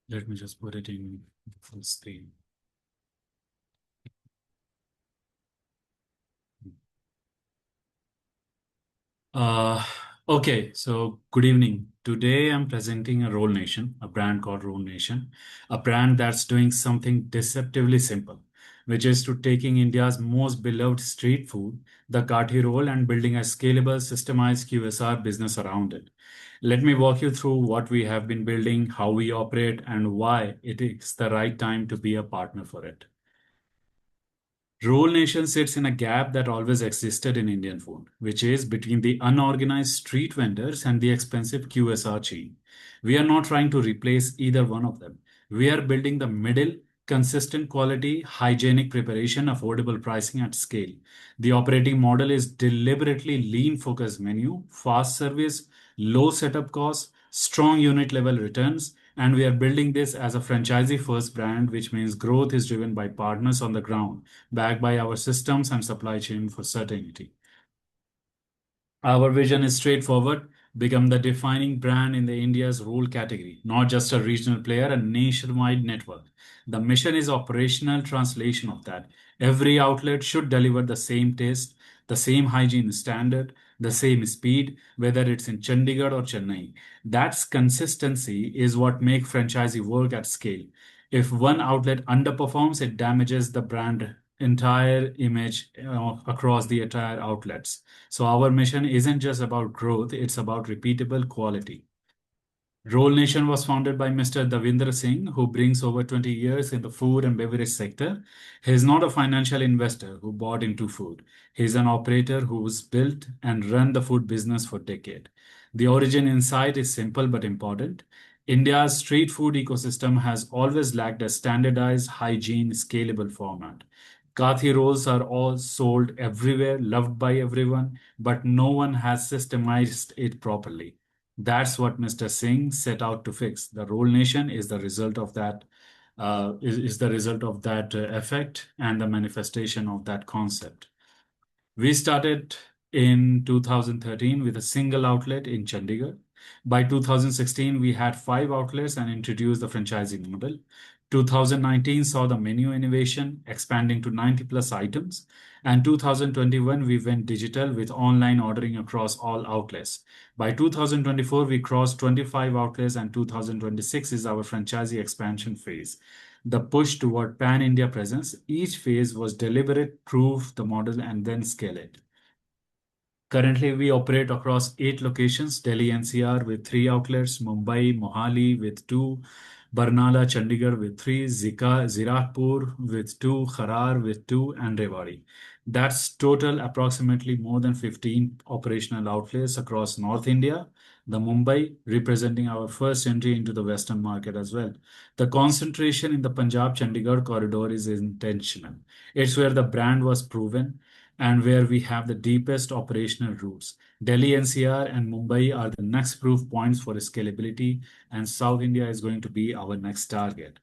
Let me just put it in full screen. Okay, so good evening. Today I'm presenting a Roll Nation, a brand called Roll Nation, a brand that's doing something deceptively simple, which is to taking India's most beloved street food, the Kathi roll, and building a scalable, systemized QSR business around it. Let me walk you through what we have been building, how we operate, and why it is the right time to be a partner for it. Roll Nation sits in a gap that always existed in Indian food, which is between the unorganized street vendors and the expensive QSR chain. We are not trying to replace either one of them. We are building the middle, consistent quality, hygienic preparation, affordable pricing at scale. The operating model is deliberately lean focused menu, fast service, low setup costs, strong unit level returns, and we are building this as a franchisee first brand, which means growth is driven by partners on the ground, backed by our systems and supply chain for certainty. Our vision is straightforward: become the defining brand in the India's roll category, not just a regional player, a nationwide network. The mission is operational translation of that. Every outlet should deliver the same taste, the same hygiene standard, the same speed, whether it's in Chandigarh or Chennai. That's consistency is what makes franchisee work at scale. If one outlet underperforms, it damages the brand entire image across the entire outlets. So our mission isn't just about growth, it's about repeatable quality. Roll Nation was founded by Mr. Davindra Singh, who brings over 20 years in the food and beverage sector. He is not a financial investor who bought into food. He is an operator who's built and run the food business for decades. The origin insight is simple but important. India's street food ecosystem has always lacked a standardized, hygiene, scalable format. Kathi rolls are all sold everywhere, loved by everyone, but no one has systemized it properly. That's what Mr. Singh set out to fix. The Roll Nation is the result of that. Is the result of that effect and the manifestation of that concept. We started in 2013 with a single outlet in Chandigarh. By 2016, we had 5 outlets and introduced the franchising model. 2019 saw the menu innovation expanding to 90 plus items. And 2021, we went digital with online ordering across all outlets. By 2024, we crossed 25 outlets, and 2026 is our franchisee expansion phase. The push toward pan-India presence, each phase was deliberate, prove the model, and then scale it. Currently, we operate across 8 locations: Delhi NCR with 3 outlets, Mumbai, Mohali with 2, Barnala, Chandigarh with 3, Zirakpur with 2, Kharar with 2, and Rewari. That's total approximately more than 15 operational outlets across North India, the Mumbai representing our first entry into the Western market as well. The concentration in the Punjab-Chandigarh corridor is intentional. It's where the brand was proven and where we have the deepest operational roots. Delhi NCR and Mumbai are the next proof points for scalability, and South India is going to be our next target.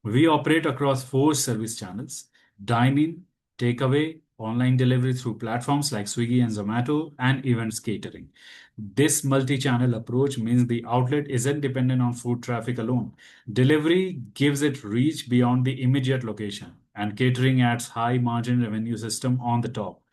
We operate across 4 service channels: dine-in, takeaway, online delivery through platforms like Swiggy and Zomato, and events catering. This multi-channel approach means the outlet isn't dependent on food traffic alone. Delivery gives it reach beyond the immediate location, and catering adds high margin revenue system on the top.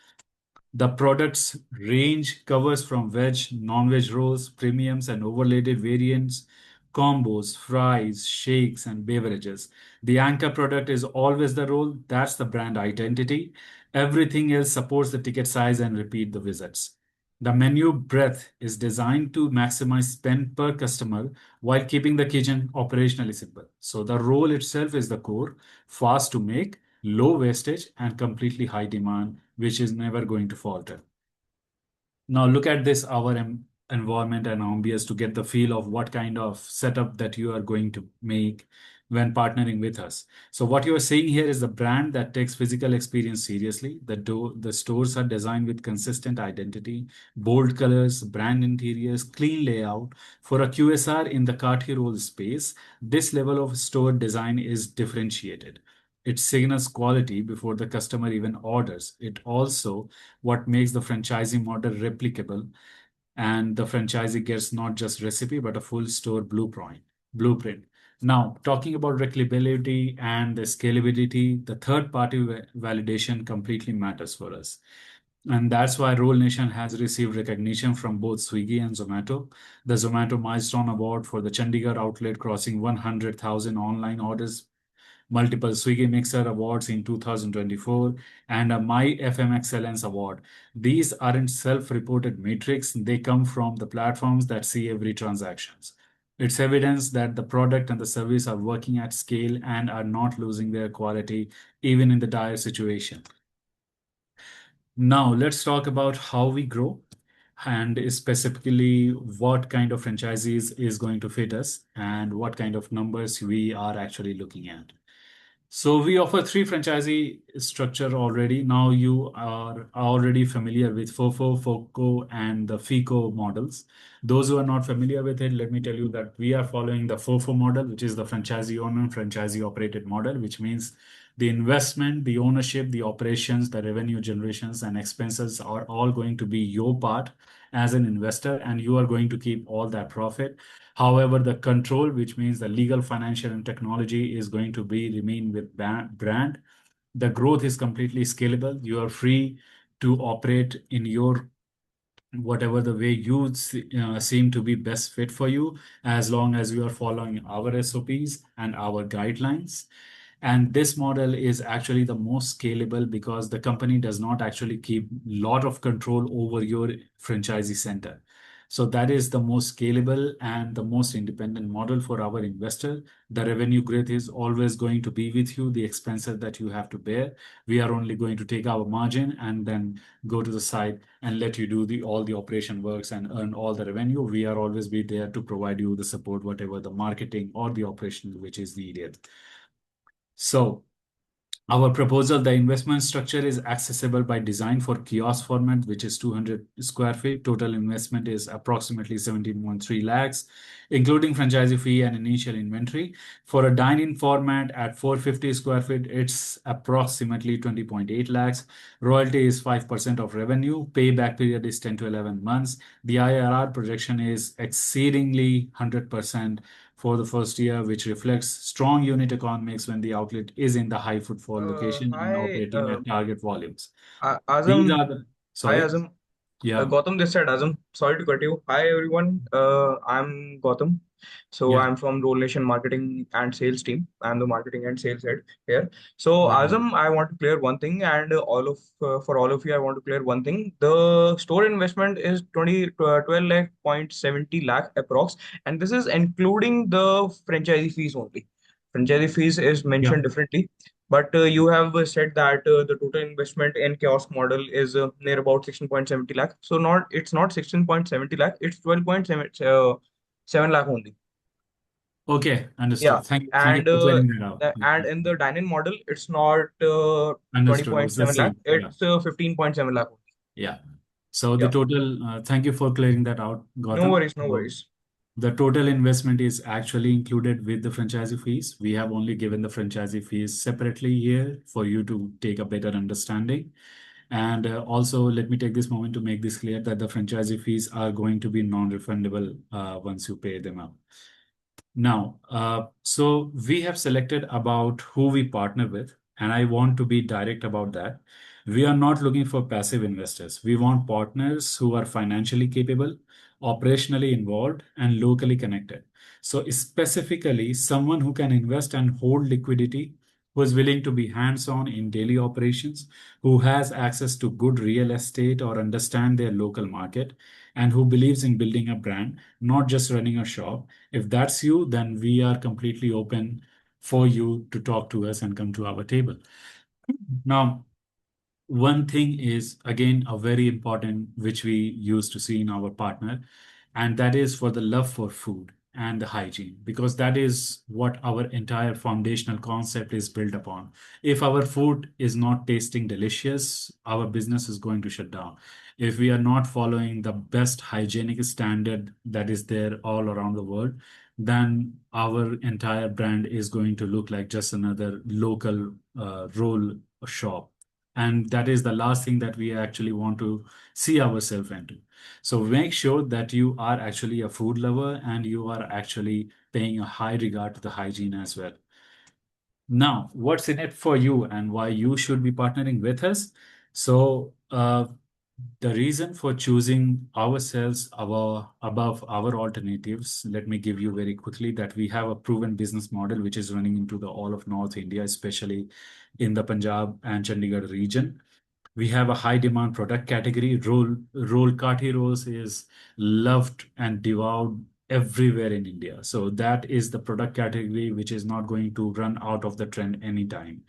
The product's range covers from veg, non-veg rolls, premiums, and overlaid variants, combos, fries, shakes, and beverages. The anchor product is always the roll. That's the brand identity. Everything else supports the ticket size and repeat the visits. The menu breadth is designed to maximize spend per customer while keeping the kitchen operationally simple. So the roll itself is the core, fast to make, low wastage, and completely high demand, which is never going to falter. Now look at this, our environment and ambience to get the feel of what kind of setup that you are going to make when partnering with us. So what you are seeing here is the brand that takes physical experience seriously. The stores are designed with consistent identity, bold colors, brand interiors, clean layout. For a QSR in the Cartier role space, this level of store design is differentiated. It signals quality before the customer even orders. It also what makes the franchising model replicable, and the franchisee gets not just recipe but a full store blueprint. Now talking about replicability and the scalability, the third party validation completely matters for us, and that's why Roll Nation has received recognition from both Swiggy and Zomato. The Zomato Milestone Award for the Chandigarh outlet crossing 100,000 online orders, multiple Swiggy Mixer Awards in 2024, and a My FM Excellence Award. These aren't self-reported metrics, they come from the platforms that see every transactions. It's evidence that the product and the service are working at scale and are not losing their quality even in the dire situation. Now let's talk about how we grow and specifically what kind of franchisees is going to fit us and what kind of numbers we are actually looking at. So we offer three franchisee structure already. Now you are already familiar with FOFO, FOCO, and the FICO models. Those who are not familiar with it, let me tell you that we are following the FOFO model, which is the franchisee owner, franchisee operated model, which means the investment, the ownership, the operations, the revenue generations, and expenses are all going to be your part as an investor, and you are going to keep all that profit. However, the control, which means the legal, financial, and technology, is going to be remain with brand. The growth is completely scalable. You are free to operate in your whatever the way you seem to be best fit for you, as long as you are following our SOPs and our guidelines. And this model is actually the most scalable because the company does not actually keep a lot of control over your franchisee center. So that is the most scalable and the most independent model for our investor. The revenue growth is always going to be with you, the expenses that you have to bear. We are only going to take our margin and then go to the side and let you do all the operation works and earn all the revenue. We are always be there to provide you the support, whatever the marketing or the operation which is needed. So our proposal, the investment structure is accessible by design for kiosk format, which is 200 square feet. Total investment is approximately 17.3 lakhs, including franchisee fee and initial inventory. For a dine-in format at 450 square feet, it's approximately 20.8 lakhs. Royalty is 5% of revenue. Payback period is 10 to 11 months. The IRR projection is exceedingly 100% for the first year, which reflects strong unit economics when the outlet is in the high footfall location and Hi, operating at target volumes. These Azam. are the, Hi, sorry, Azam. yeah, Gautam this side, Azam. Sorry to cut you. Hi, everyone. I'm Gautam. So yeah, I'm from Role Nation Marketing and Sales team. I'm the marketing and sales head here. So yeah. Azam, I want to clear one thing, and all of for all of you, I want to clear one thing. The store investment is 12 lakh point 70 lakh approx, and this is including the franchisee fees only. Franchisee fees is Yeah. mentioned differently. But you have said that the total investment in kiosk model is near about 16.70 lakh. So not it's not 16.70 lakh, it's 12.7 lakh only. Okay, Yeah. understood. Thank you And for clearing that out. and in the dining model, it's not Understood. It's the 20.7 lakh, same. Yeah, it's 15.7 lakh only. yeah. So the Yeah. total, thank you for clearing that out, No Gautam. worries, no worries. The total investment is actually included with the franchisee fees. We have only given the franchisee fees separately here for you to take a better understanding. And also, let me take this moment to make this clear that the franchisee fees are going to be non-refundable once you pay them out. Now, so we have selected about who we partner with, and I want to be direct about that. We are not looking for passive investors. We want partners who are financially capable, operationally involved, and locally connected. So specifically, someone who can invest and hold liquidity, who is willing to be hands-on in daily operations, who has access to good real estate or understand their local market, and who believes in building a brand, not just running a shop. If that's you, then we are completely open for you to talk to us and come to our table. Now, one thing is again a very important which we used to see in our partner, and that is for the love for food and the hygiene, because that is what our entire foundational concept is built upon. If our food is not tasting delicious, our business is going to shut down. If we are not following the best hygienic standard that is there all around the world, then our entire brand is going to look like just another local roll shop, and that is the last thing that we actually want to see ourselves into. So make sure that you are actually a food lover and you are actually paying a high regard to the hygiene as well. Now, what's in it for you and why you should be partnering with us? So, the reason for choosing ourselves above our alternatives, let me give you very quickly that we have a proven business model which is running into the all of North India, especially in the Punjab and Chandigarh region. We have a high demand product category. Roll Kathi rolls is loved and devoured everywhere in India. So that is the product category which is not going to run out of the trend anytime.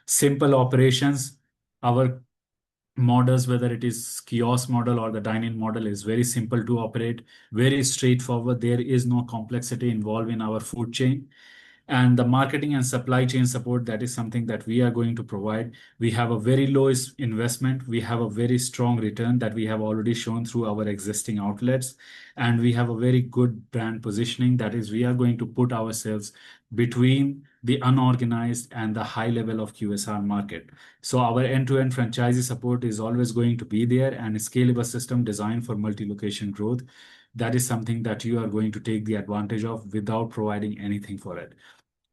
Simple operations. Our models, whether it is kiosk model or the dine-in model, is very simple to operate, very straightforward. There is no complexity involved in our food chain. And the marketing and supply chain support, that is something that we are going to provide. We have a very low investment. We have a very strong return that we have already shown through our existing outlets. And we have a very good brand positioning. That is, we are going to put ourselves between the unorganized and the high level of QSR market. So our end-to-end franchisee support is always going to be there, and a scalable system designed for multi-location growth. That is something that you are going to take the advantage of without providing anything for it.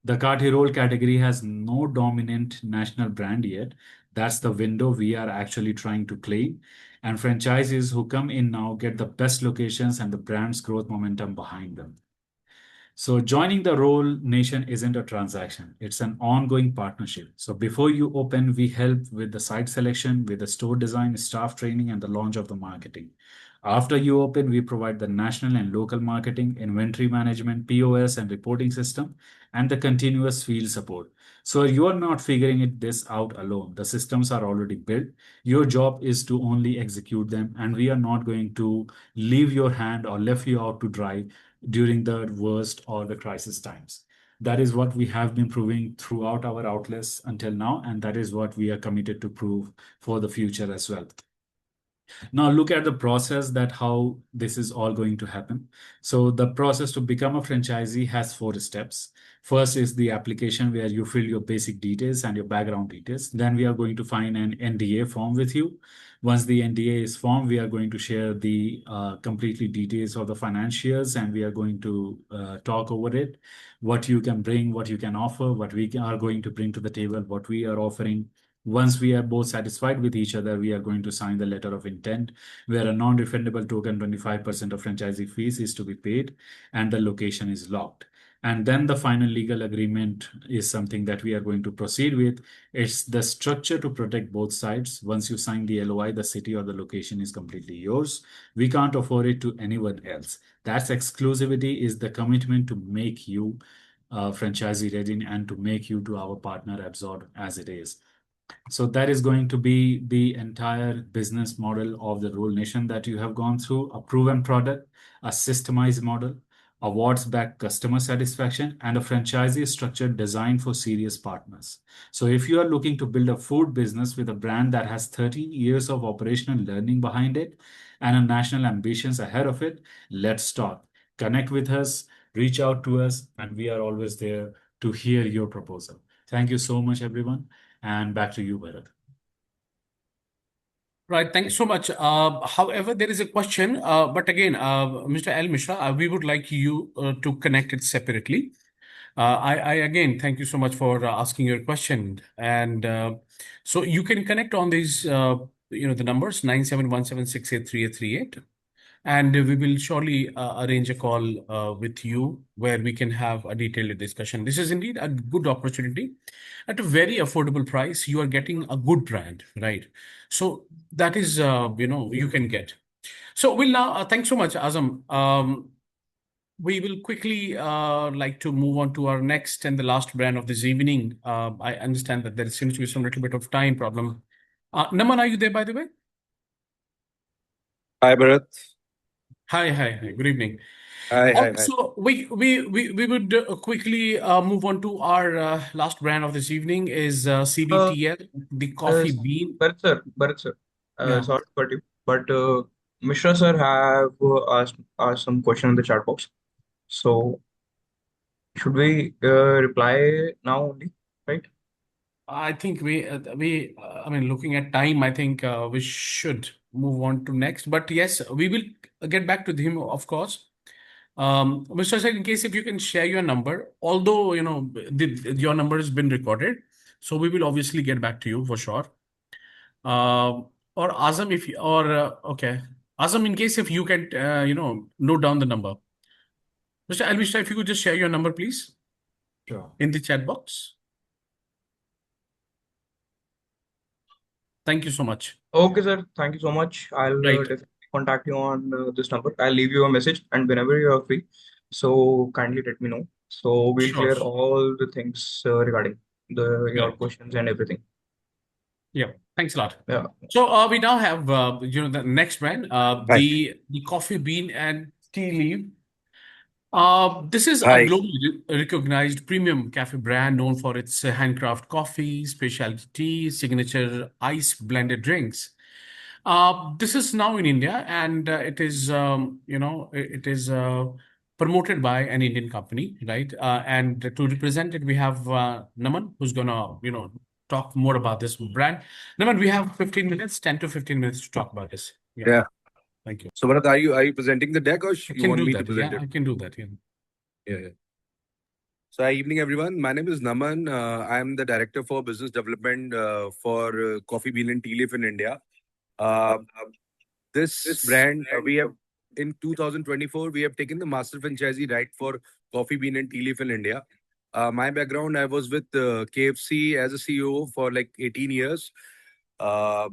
The Kathi roll category has no dominant national brand yet. That's the window we are actually trying to claim. And franchises who come in now get the best locations and the brand's growth momentum behind them. So joining the Roll Nation isn't a transaction. It's an ongoing partnership. So before you open, we help with the site selection, with the store design, staff training, and the launch of the marketing. After you open, we provide the national and local marketing, inventory management, POS and reporting system, and the continuous field support. So you are not figuring this out alone. The systems are already built. Your job is to only execute them, and we are not going to leave your hand or left you out to dry during the worst or the crisis times. That is what we have been proving throughout our outlets until now, and that is what we are committed to prove for the future as well. Now look at the process, that how this is all going to happen. So the process to become a franchisee has 4 steps. First is the application, where you fill your basic details and your background details. Then we are going to find an NDA form with you. Once the NDA is formed, we are going to share the completely details of the financials, and we are going to talk over it, what you can bring, what you can offer, what we are going to bring to the table, what we are offering. Once we are both satisfied with each other, we are going to sign the letter of intent, where a non-refundable token 25% of franchisee fees is to be paid, and the location is locked. And then the final legal agreement is something that we are going to proceed with. It's the structure to protect both sides. Once you sign the LOI, the city or the location is completely yours. We can't offer it to anyone else. That's exclusivity, is the commitment to make you franchisee ready and to make you to our partner absorbed as it is. So that is going to be the entire business model of the Roll Nation that you have gone through: a proven product, a systemized model, awards-backed customer satisfaction, and a franchisee structure designed for serious partners. So if you are looking to build a food business with a brand that has 13 years of operational learning behind it and a national ambitions ahead of it, let's talk. Connect with us, reach out to us, and we are always there to hear your proposal. Thank you so much, everyone. And back to you, Bharat. Right, thank you so much. However, there is a question, but again, Mr. L. Mishra, we would like you to connect it separately. I again thank you so much for asking your question, and so you can connect on these, the numbers 9717683838, and we will surely arrange a call with you where we can have a detailed discussion. This is indeed a good opportunity at a very affordable price. You are getting a good brand, right? So that is, you can get. So we'll now, thanks so much, Azam. we will quickly like to move on to our next and the last brand of this evening. I understand that there seems to be some little bit of time problem. Naman, are you there, by the way? Hi, Bharat. Hi. Good evening. Hi. So we would quickly move on to our last brand of this evening is CBTL, the Uh, coffee bean. Bharat sir, Yeah. sorry to cut you, but Mishra sir have asked some question in the chat box. So should we reply now only, right? I think I mean, looking at time, I think we should move on to next. But yes, we will get back to him, of course. Mr. Said, in case if you can share your number, although your number has been recorded, so we will obviously get back to you for sure. Or Azam, if you, or okay, Azam, in case if you can, note down the number. Mr. Alvishta, if you could just share your number, please, Sure. in the chat box. Thank you so much. Okay, sir. Thank you so much. I'll Right. definitely contact you on this number. I'll leave you a message, and whenever you are free, so kindly let me know. So we'll Sure. clear all the things regarding your Yeah. questions and everything. Yeah. Thanks a lot. Yeah. So we now have the next brand, Hi. the coffee bean and tea leaf. This is a Hi. globally recognized premium cafe brand known for its handcraft coffee, specialty tea, signature ice blended drinks. This is now in India, and it is it is promoted by an Indian company, right? And to represent it, we have Naman, who's gonna talk more about this brand. Naman, we have 15 minutes, 10 to 15 minutes to talk about this. Yeah, Yeah. thank you. So, Bharat, are you presenting the deck, or I you can want do me to that. present Yeah, it? I can do that. Yeah. Yeah. So, hi, evening, everyone. My name is Naman. I am the director for business development for Coffee Bean and Tea Leaf in India. Uh, this brand we have in 2024 we have taken the master franchisee right for Coffee Bean and Tea Leaf in India. My background, I was with KFC as a CEO for like 18 years. Uh,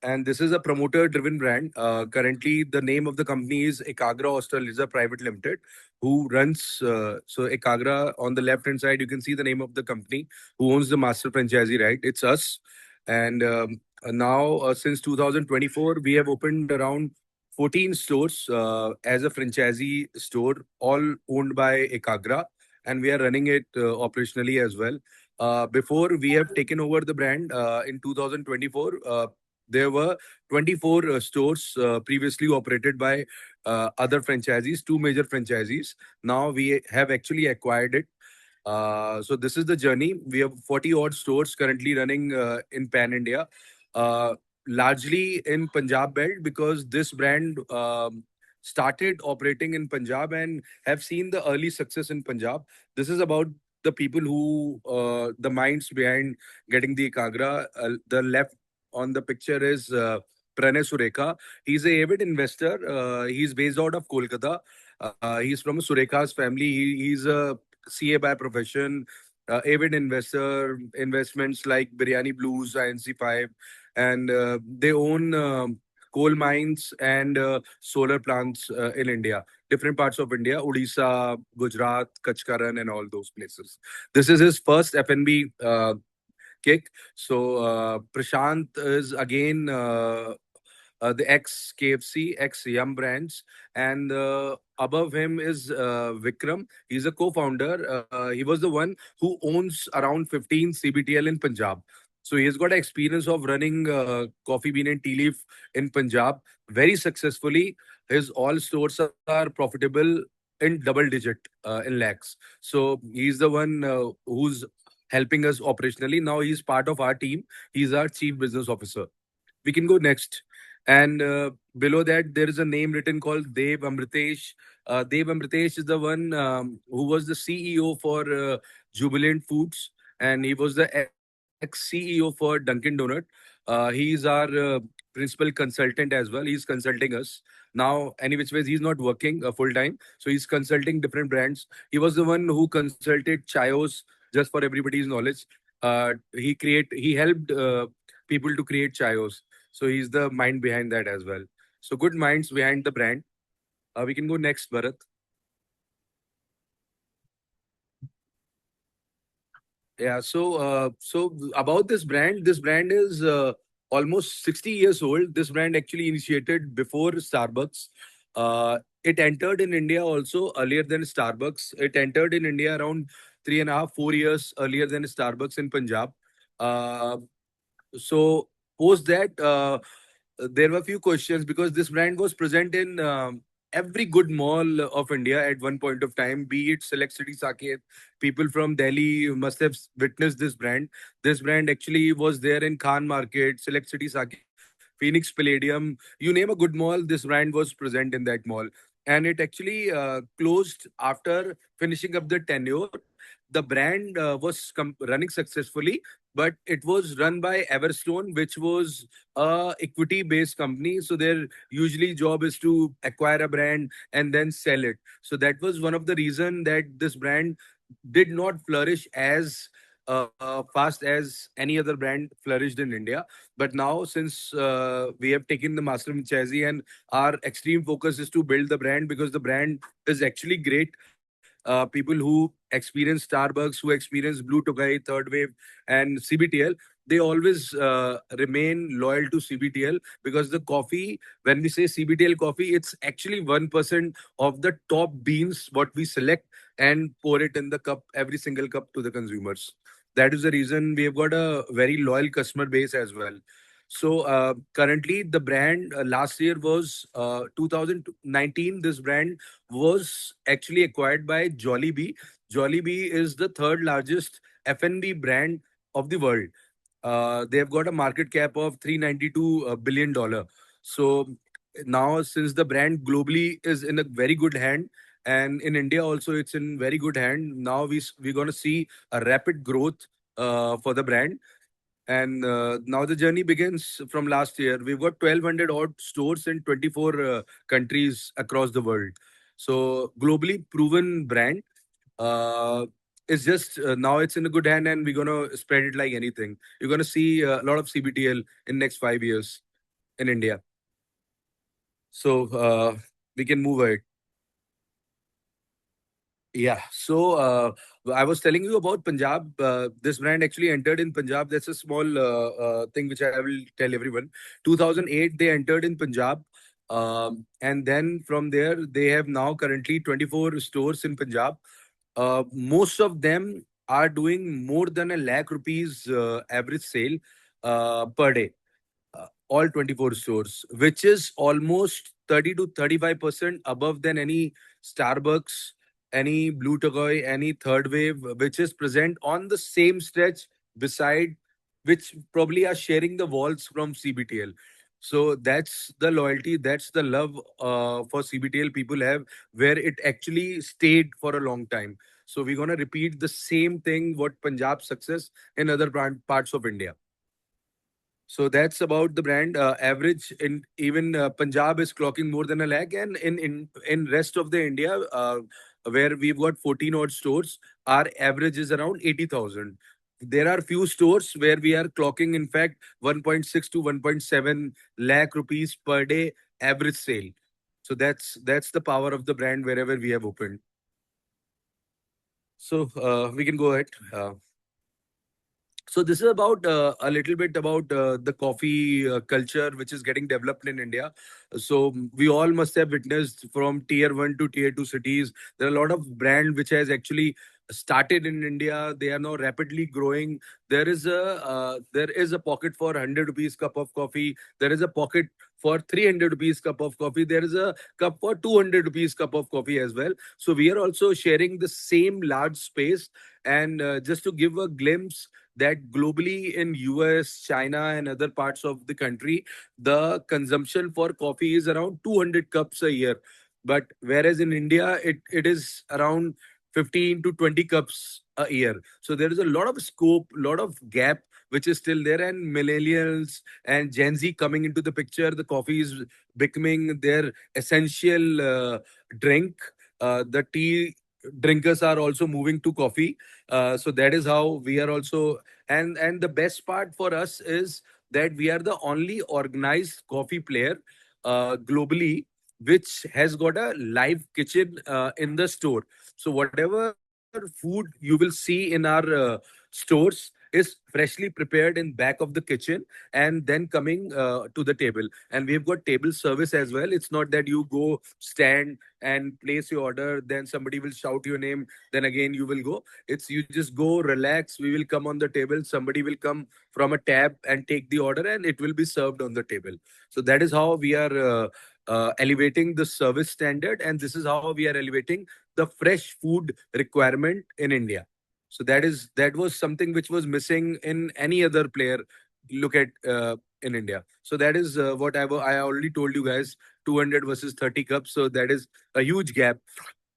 and this is a promoter driven brand. Currently the name of the company is Ekagra Australasia Private Limited, who runs so Ekagra. On the left hand side you can see the name of the company who owns the master franchisee, right? It's us. And now since 2024 we have opened around 14 stores as a franchisee store, all owned by Ekagra, and we are running it operationally as well. Before we have taken over the brand in 2024, there were 24 stores previously operated by other franchisees, two major franchisees. Now we have actually acquired it. So this is the journey. We have 40 odd stores currently running in Pan India, uh, largely in Punjab belt, because this brand started operating in Punjab and have seen the early success in Punjab. This is about the people who, the minds behind getting the Ekagra. The left on the picture is Pranay Sureka. He's a avid investor. He's based out of Kolkata. He's from a Sureka's family. He's a CA by profession, avid investor, investments like Biryani Blues, INC5, and they own coal mines and solar plants in India, different parts of India, Odisha, Gujarat, Kachkaran, and all those places. This is his first F&B kick. So Prashant is again the ex KFC, ex Yum Brands, and above him is Vikram. He's a co-founder. He was the one who owns around 15 CBTL in Punjab. So he's got experience of running Coffee Bean and Tea Leaf in Punjab very successfully. His all stores are profitable in double digit in lakhs. So he's the one who's helping us operationally. Now he's part of our team. He's our chief business officer. We can go next. And below that, there is a name written called Dev Amritesh. Dev Amritesh is the one who was the CEO for Jubilant Foods, and he was the ex-CEO for Dunkin' Donut. He's our principal consultant as well. He's consulting us now. Any which ways, he's not working full time, so he's consulting different brands. He was the one who consulted Chayos, just for everybody's knowledge. He helped people to create Chayos. So he's the mind behind that as well. So good minds behind the brand. We can go next, Bharat. Yeah. So about this brand is almost 60 years old. This brand actually initiated before Starbucks. It entered in India also earlier than Starbucks. It entered in India around 3.5, 4 years earlier than Starbucks in Punjab. Uh, so post that, there were a few questions because this brand was present in every good mall of India at one point of time, be it Select City Saket. People from Delhi must have witnessed this brand. This brand actually was there in Khan Market, Select City Saket, Phoenix Palladium. You name a good mall, this brand was present in that mall. And it actually closed after finishing up the tenure. The brand was running successfully, but it was run by Everstone, which was a equity based company. So their usually job is to acquire a brand and then sell it. So that was one of the reason that this brand did not flourish as fast as any other brand flourished in India. But now, since we have taken the master franchisee, and our extreme focus is to build the brand, because the brand is actually great. People who experience Starbucks, who experience Blue Tokai, Third Wave, and CBTL, they always remain loyal to CBTL, because the coffee, when we say CBTL coffee, it's actually 1% of the top beans what we select and pour it in the cup, every single cup to the consumers. That is the reason we have got a very loyal customer base as well. So currently, the brand last year was 2019. This brand was actually acquired by Jollibee. Jollibee is the third largest F&B brand of the world. They've got a market cap of $392 billion. So now, since the brand globally is in a very good hand, and in India also it's in very good hand, now we're going to see a rapid growth for the brand. And now the journey begins from last year. We've got 1,200 odd stores in 24 countries across the world. So globally proven brand. It's just now it's in a good hand, and we're gonna spread it like anything. You're gonna see a lot of CBTL in next 5 years in India. So we can move ahead. Yeah. So I was telling you about Punjab. This brand actually entered in Punjab. That's a small thing which I will tell everyone. 2008, they entered in Punjab. And then from there, they have now currently 24 stores in Punjab. Most of them are doing more than a lakh rupees average sale per day, all 24 stores, which is almost 30 to 35% above than any Starbucks, any Blue Tokai, any Third Wave, which is present on the same stretch beside, which probably are sharing the walls from CBTL. So that's the loyalty, that's the love for CBTL people have, where it actually stayed for a long time. So we're gonna repeat the same thing what Punjab success in other parts of India. So that's about the brand. Average in even Punjab is clocking more than a lakh, and in rest of the India, where we've got 14 odd stores, our average is around 80,000. There are few stores where we are clocking, in fact, 1.6 to 1.7 lakh rupees per day average sale. So that's the power of the brand wherever we have opened. So we can go ahead. So this is about a little bit about the coffee culture which is getting developed in India. So we all must have witnessed from tier 1 to tier 2 cities. There are a lot of brand which has actually started in India. They are now rapidly growing. There is a pocket for 100 rupees cup of coffee. There is a pocket for 300 rupees cup of coffee. There is a cup for 200 rupees cup of coffee as well. So we are also sharing the same large space. And just to give a glimpse, that globally in US, China, and other parts of the country, the consumption for coffee is around 200 cups a year. But whereas in India, it is around 15 to 20 cups a year. So there is a lot of scope, lot of gap which is still there. And millennials and Gen Z coming into the picture, the coffee is becoming their essential drink. The tea drinkers are also moving to coffee. So that is how we are also. And the best part for us is that we are the only organized coffee player globally which has got a live kitchen in the store. So whatever food you will see in our stores is freshly prepared in back of the kitchen and then coming to the table. And we've got table service as well. It's not that you go stand and place your order, then somebody will shout your name, then again you will go. It's you just go, relax, we will come on the table, somebody will come from a tab and take the order, and it will be served on the table. So that is how we are elevating the service standard, and this is how we are elevating the fresh food requirement in India. So that was something which was missing in any other player. Look at in India. So that is what I already told you guys. 200 versus 30 cups. So that is a huge gap.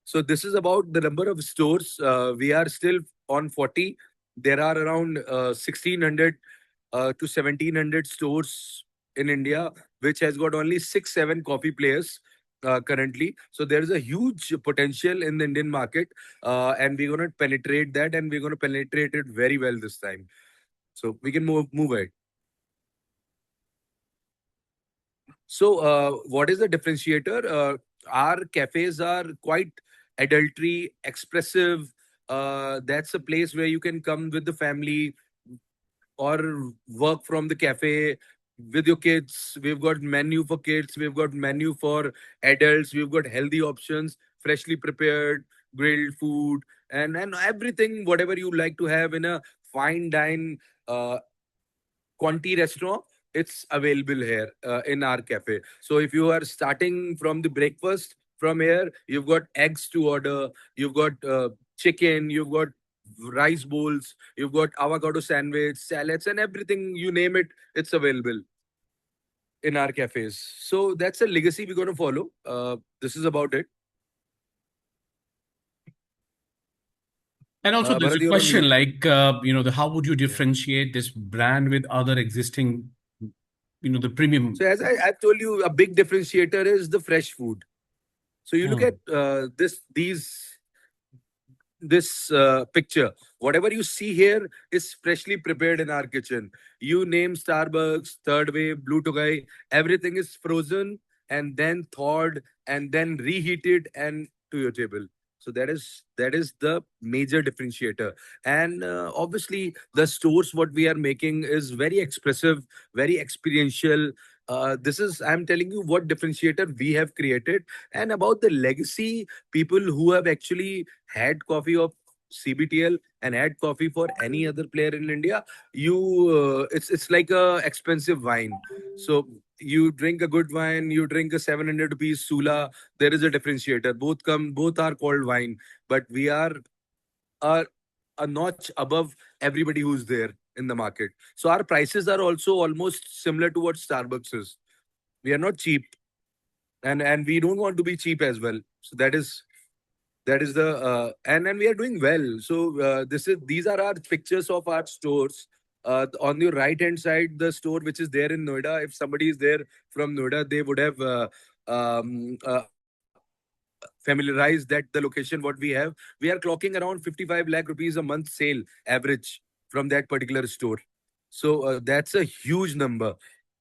So this is about the number of stores. We are still on 40. There are around 1600 to 1700 stores in India, which has got only 6, 7 coffee players currently. So there is a huge potential in the Indian market, and we're going to penetrate that, and we're going to penetrate it very well this time. So we can move ahead. So what is the differentiator? Our cafes are quite adultery, expressive. That's a place where you can come with the family or work from the cafe with your kids. We've got menu for kids. We've got menu for adults. We've got healthy options, freshly prepared, grilled food, and everything, whatever you like to have in a fine dine uh, Quanti restaurant, it's available here in our cafe. So if you are starting from the breakfast from here, you've got eggs to order, you've got chicken, you've got rice bowls, you've got avocado sandwich, salads, and everything you name it, it's available in our cafes. So that's a legacy we're going to follow. This is about it. And also, there's Bharat, a you're on question mute. like, how would you differentiate this brand with other existing, the premium? So as I told you, a big differentiator is the fresh food. So you look at this picture. Whatever you see here is freshly prepared in our kitchen. You name Starbucks, Third Wave, Blue Tokai, everything is frozen and then thawed and then reheated and to your table. So that is the major differentiator. And obviously the stores what we are making is very expressive, very experiential. This is, I'm telling you what differentiator we have created. And about the legacy, people who have actually had coffee of CBTL and had coffee for any other player in India, it's like a expensive wine. So you drink a good wine, you drink a 700 rupees Sula, there is a differentiator. Both are called wine, but we are a notch above everybody who's there in the market. So our prices are also almost similar to what Starbucks is. We are not cheap, and we don't want to be cheap as well. So that is the and we are doing well. So these are our pictures of our stores. On your right hand side, the store which is there in Noida. If somebody is there from Noida, they would have um, uh, familiarized that the location what we have. We are clocking around 55 lakh rupees a month sale average from that particular store. So that's a huge number.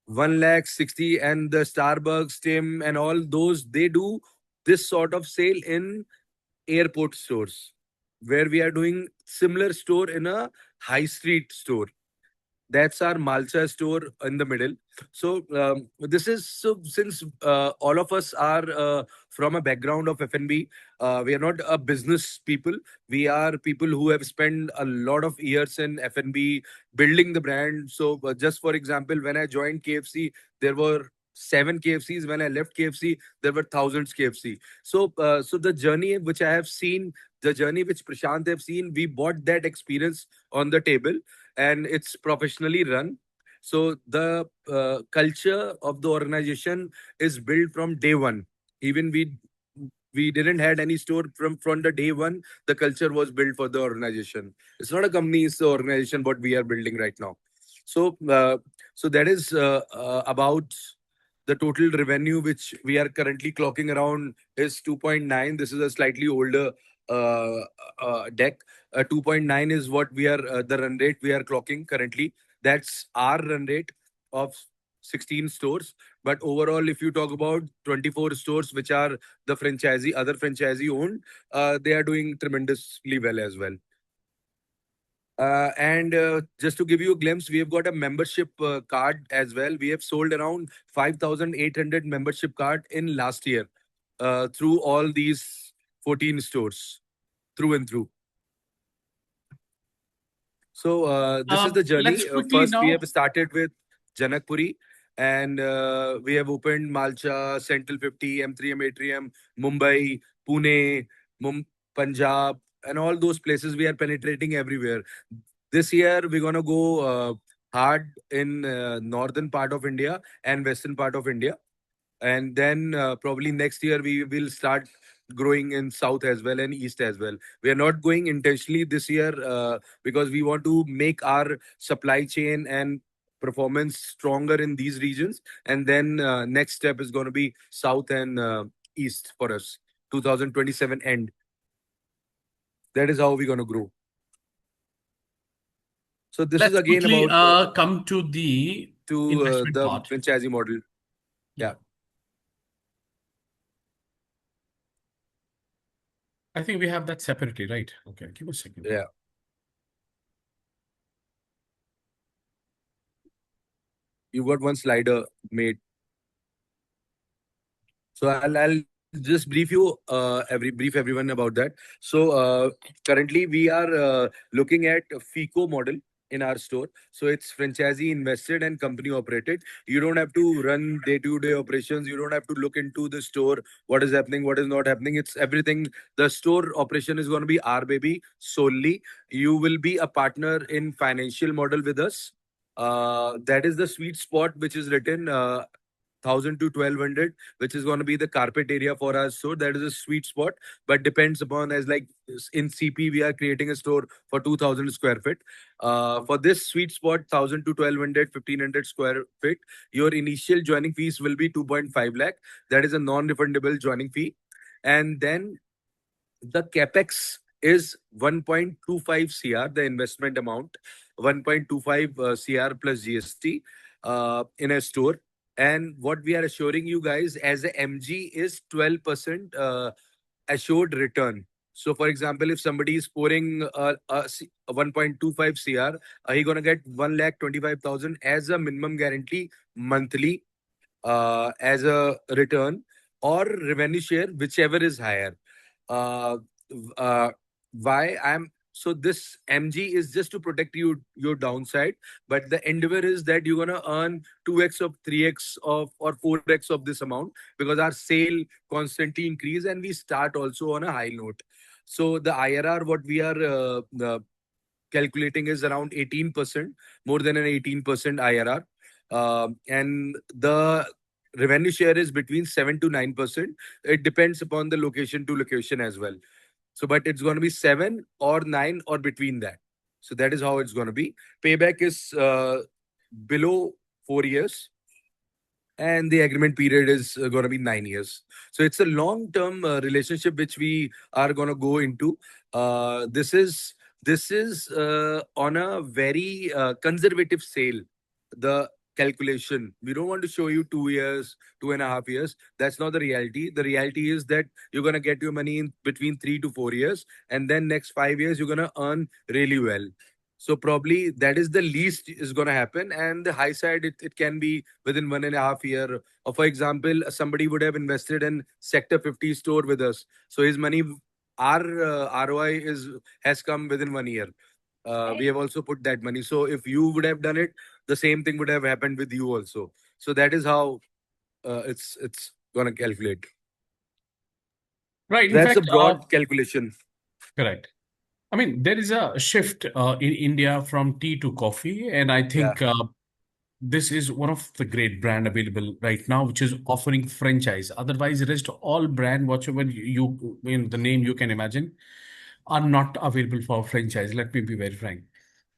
1 lakh 60, and the Starbucks, Tim, and all those, they do this sort of sale in airport stores, where we are doing similar store in a high street store. That's our Malcha store in the middle. So this is, so since all of us are from a background of F&B, we are not a business people. We are people who have spent a lot of years in F&B building the brand. So just for example, when I joined KFC, there were 7 KFCs. When I left KFC, there were thousands KFC. So the journey which I have seen, the journey which Prashant have seen, we bought that experience on the table, and it's professionally run. So the culture of the organization is built from day one. Even we didn't had any store from the day one. The culture was built for the organization. It's not a company; it's the organization what we are building right now. So so that is about the total revenue which we are currently clocking around is 2.9. This is a slightly older uh, deck. 2.9 is what we are the run rate we are clocking currently. That's our run rate of 16 stores. But overall, if you talk about 24 stores, which are the other franchisee owned, they are doing tremendously well as well. And just to give you a glimpse, we have got a membership card as well. We have sold around 5,800 membership card in last year through all these 14 stores, through and through. So this is the journey. Let's quickly First, we now. have started with Janakpuri, and we have opened Malcha, Central 50, M3M, Atrium, Mumbai, Pune, Punjab, and all those places. We are penetrating everywhere. This year, we're gonna go hard in northern part of India and western part of India, and then probably next year we will start growing in south as well and east as well. We are not going intentionally this year because we want to make our supply chain and performance stronger in these regions, and then next step is going to be south and east for us 2027 end. That is how we're going to grow. So this is Let's again quickly about come to the investment the part. franchisee model. Yeah. I think we have that separately, right? Okay, give me a second. Yeah. You got one slider made. So I'll just brief you brief everyone about that. So currently we are looking at a FICO model in our store. So it's franchisee invested and company operated. You don't have to run day-to-day operations. You don't have to look into the store, what is happening, what is not happening. It's everything. The store operation is going to be our baby solely. You will be a partner in financial model with us. That is the sweet spot which is written 1,000 to 1,200, which is going to be the carpet area for our store. That is a sweet spot, but depends upon, as like in CP, we are creating a store for 2,000 square feet. For this sweet spot, 1,000 to 1,200, 1,500 square feet, your initial joining fees will be 2.5 lakh. That is a non-refundable joining fee. And then the capex is 1.25 CR, the investment amount, 1.25 CR plus GST in a store. And what we are assuring you guys as a MG is 12% assured return. So, for example, if somebody is pouring a 1.25 CR, he gonna get 1,25,000 as a minimum guarantee monthly as a return, or revenue share, whichever is higher. Uh, uh, why I'm so this MG is just to protect you your downside, but the endeavor is that you're gonna earn 2x of 3x of or 4x of this amount, because our sale constantly increase and we start also on a high note. So the IRR what we are calculating is around 18%, more than an 18% IRR. And the revenue share is between 7 to 9%. It depends upon the location to location as well. So, but it's going to be 7 or 9 or between that. So that is how it's going to be. Payback is below 4 years, and the agreement period is going to be 9 years. So it's a long-term relationship which we are going to go into. This is on a very conservative sale. The calculation, we don't want to show you 2 years, 2.5 years. That's not the reality. The reality is that you're going to get your money in between 3 to 4 years, and then next 5 years you're going to earn really well. So probably that is the least is going to happen, and the high side it can be within 1.5 year. Or for example, somebody would have invested in Sector 50 store with us, so his money, our ROI has come within 1 year. We have also put that money. So if you would have done it, the same thing would have happened with you also. So that is how it's going to calculate. Right. In That's a fact, broad calculation. correct. I mean, there is a shift in India from tea to coffee, and I think this is one of the great brand available right now, which is offering franchise. Otherwise, rest all brand, whatever you in the name you can imagine, are not available for franchise. Let me be very frank.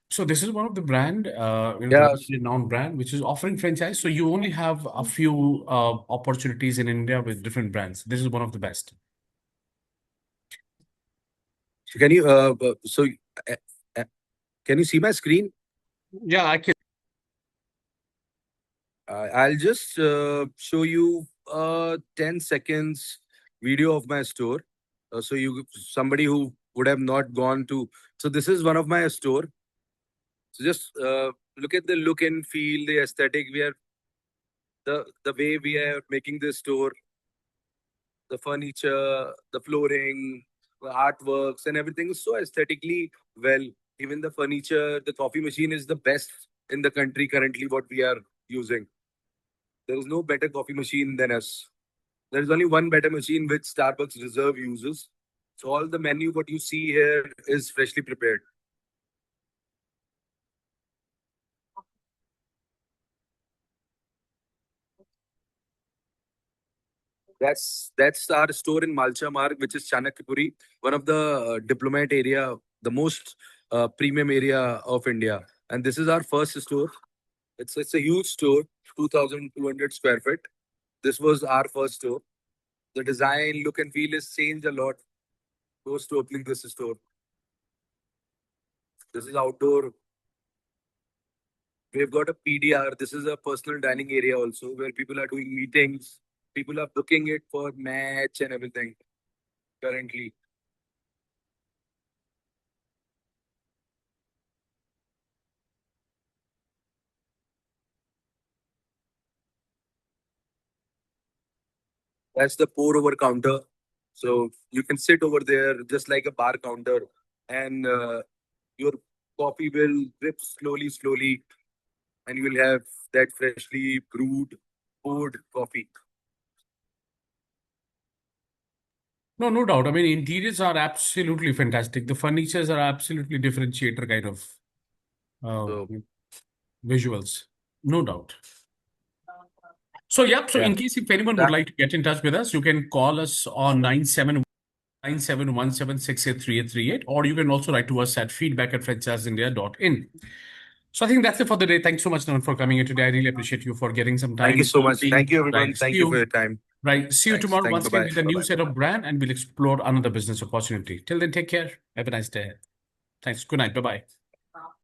So this is one of the brand, Yeah. the renowned brand, which is offering franchise. So you only have a few opportunities in India with different brands. This is one of the best. So can you uh, can you see my screen? Yeah, I can. I'll just show you 10 seconds video of my store. So somebody who would have not gone to. So this is one of my store. So just look at the look and feel, the aesthetic. We are the way we are making this store, the furniture, the flooring, the artworks, and everything is so aesthetically well. Even the furniture, the coffee machine is the best in the country currently. What we are using, there is no better coffee machine than us. There is only one better machine which Starbucks Reserve uses. So all the menu what you see here is freshly prepared. That's our store in Malcha Marg, which is Chanakyapuri, one of the diplomat area, the most premium area of India. And this is our first store. It's a huge store, 2,200 square feet. This was our first store. The design, look and feel has changed a lot post opening this store. This is outdoor. We've got a PDR. This is a personal dining area also where people are doing meetings. People are booking it for match and everything currently. That's the pour over counter. So you can sit over there just like a bar counter, and your coffee will drip slowly, slowly, and you will have that freshly brewed, poured coffee. No, no doubt. I mean, interiors are absolutely fantastic. The furnitures are absolutely differentiator kind of So visuals. No doubt. So, yep. So, yeah, in case if anyone would like to get in touch with us, you can call us on 9717683838, or you can also write to us at feedback@franchiseindia.in. So, I think that's it for the day. Thanks so much, Naman, for coming here today. I really appreciate you for getting some time. thank you so much. Being- Thank you, everyone. Right. Thank See you for your time. Right. See you Thanks. tomorrow Thanks. once again Bye-bye. with a new Bye-bye. set of brand, and we'll explore another business opportunity. Till then, take care. Have a nice day. Thanks. Good night. Bye bye.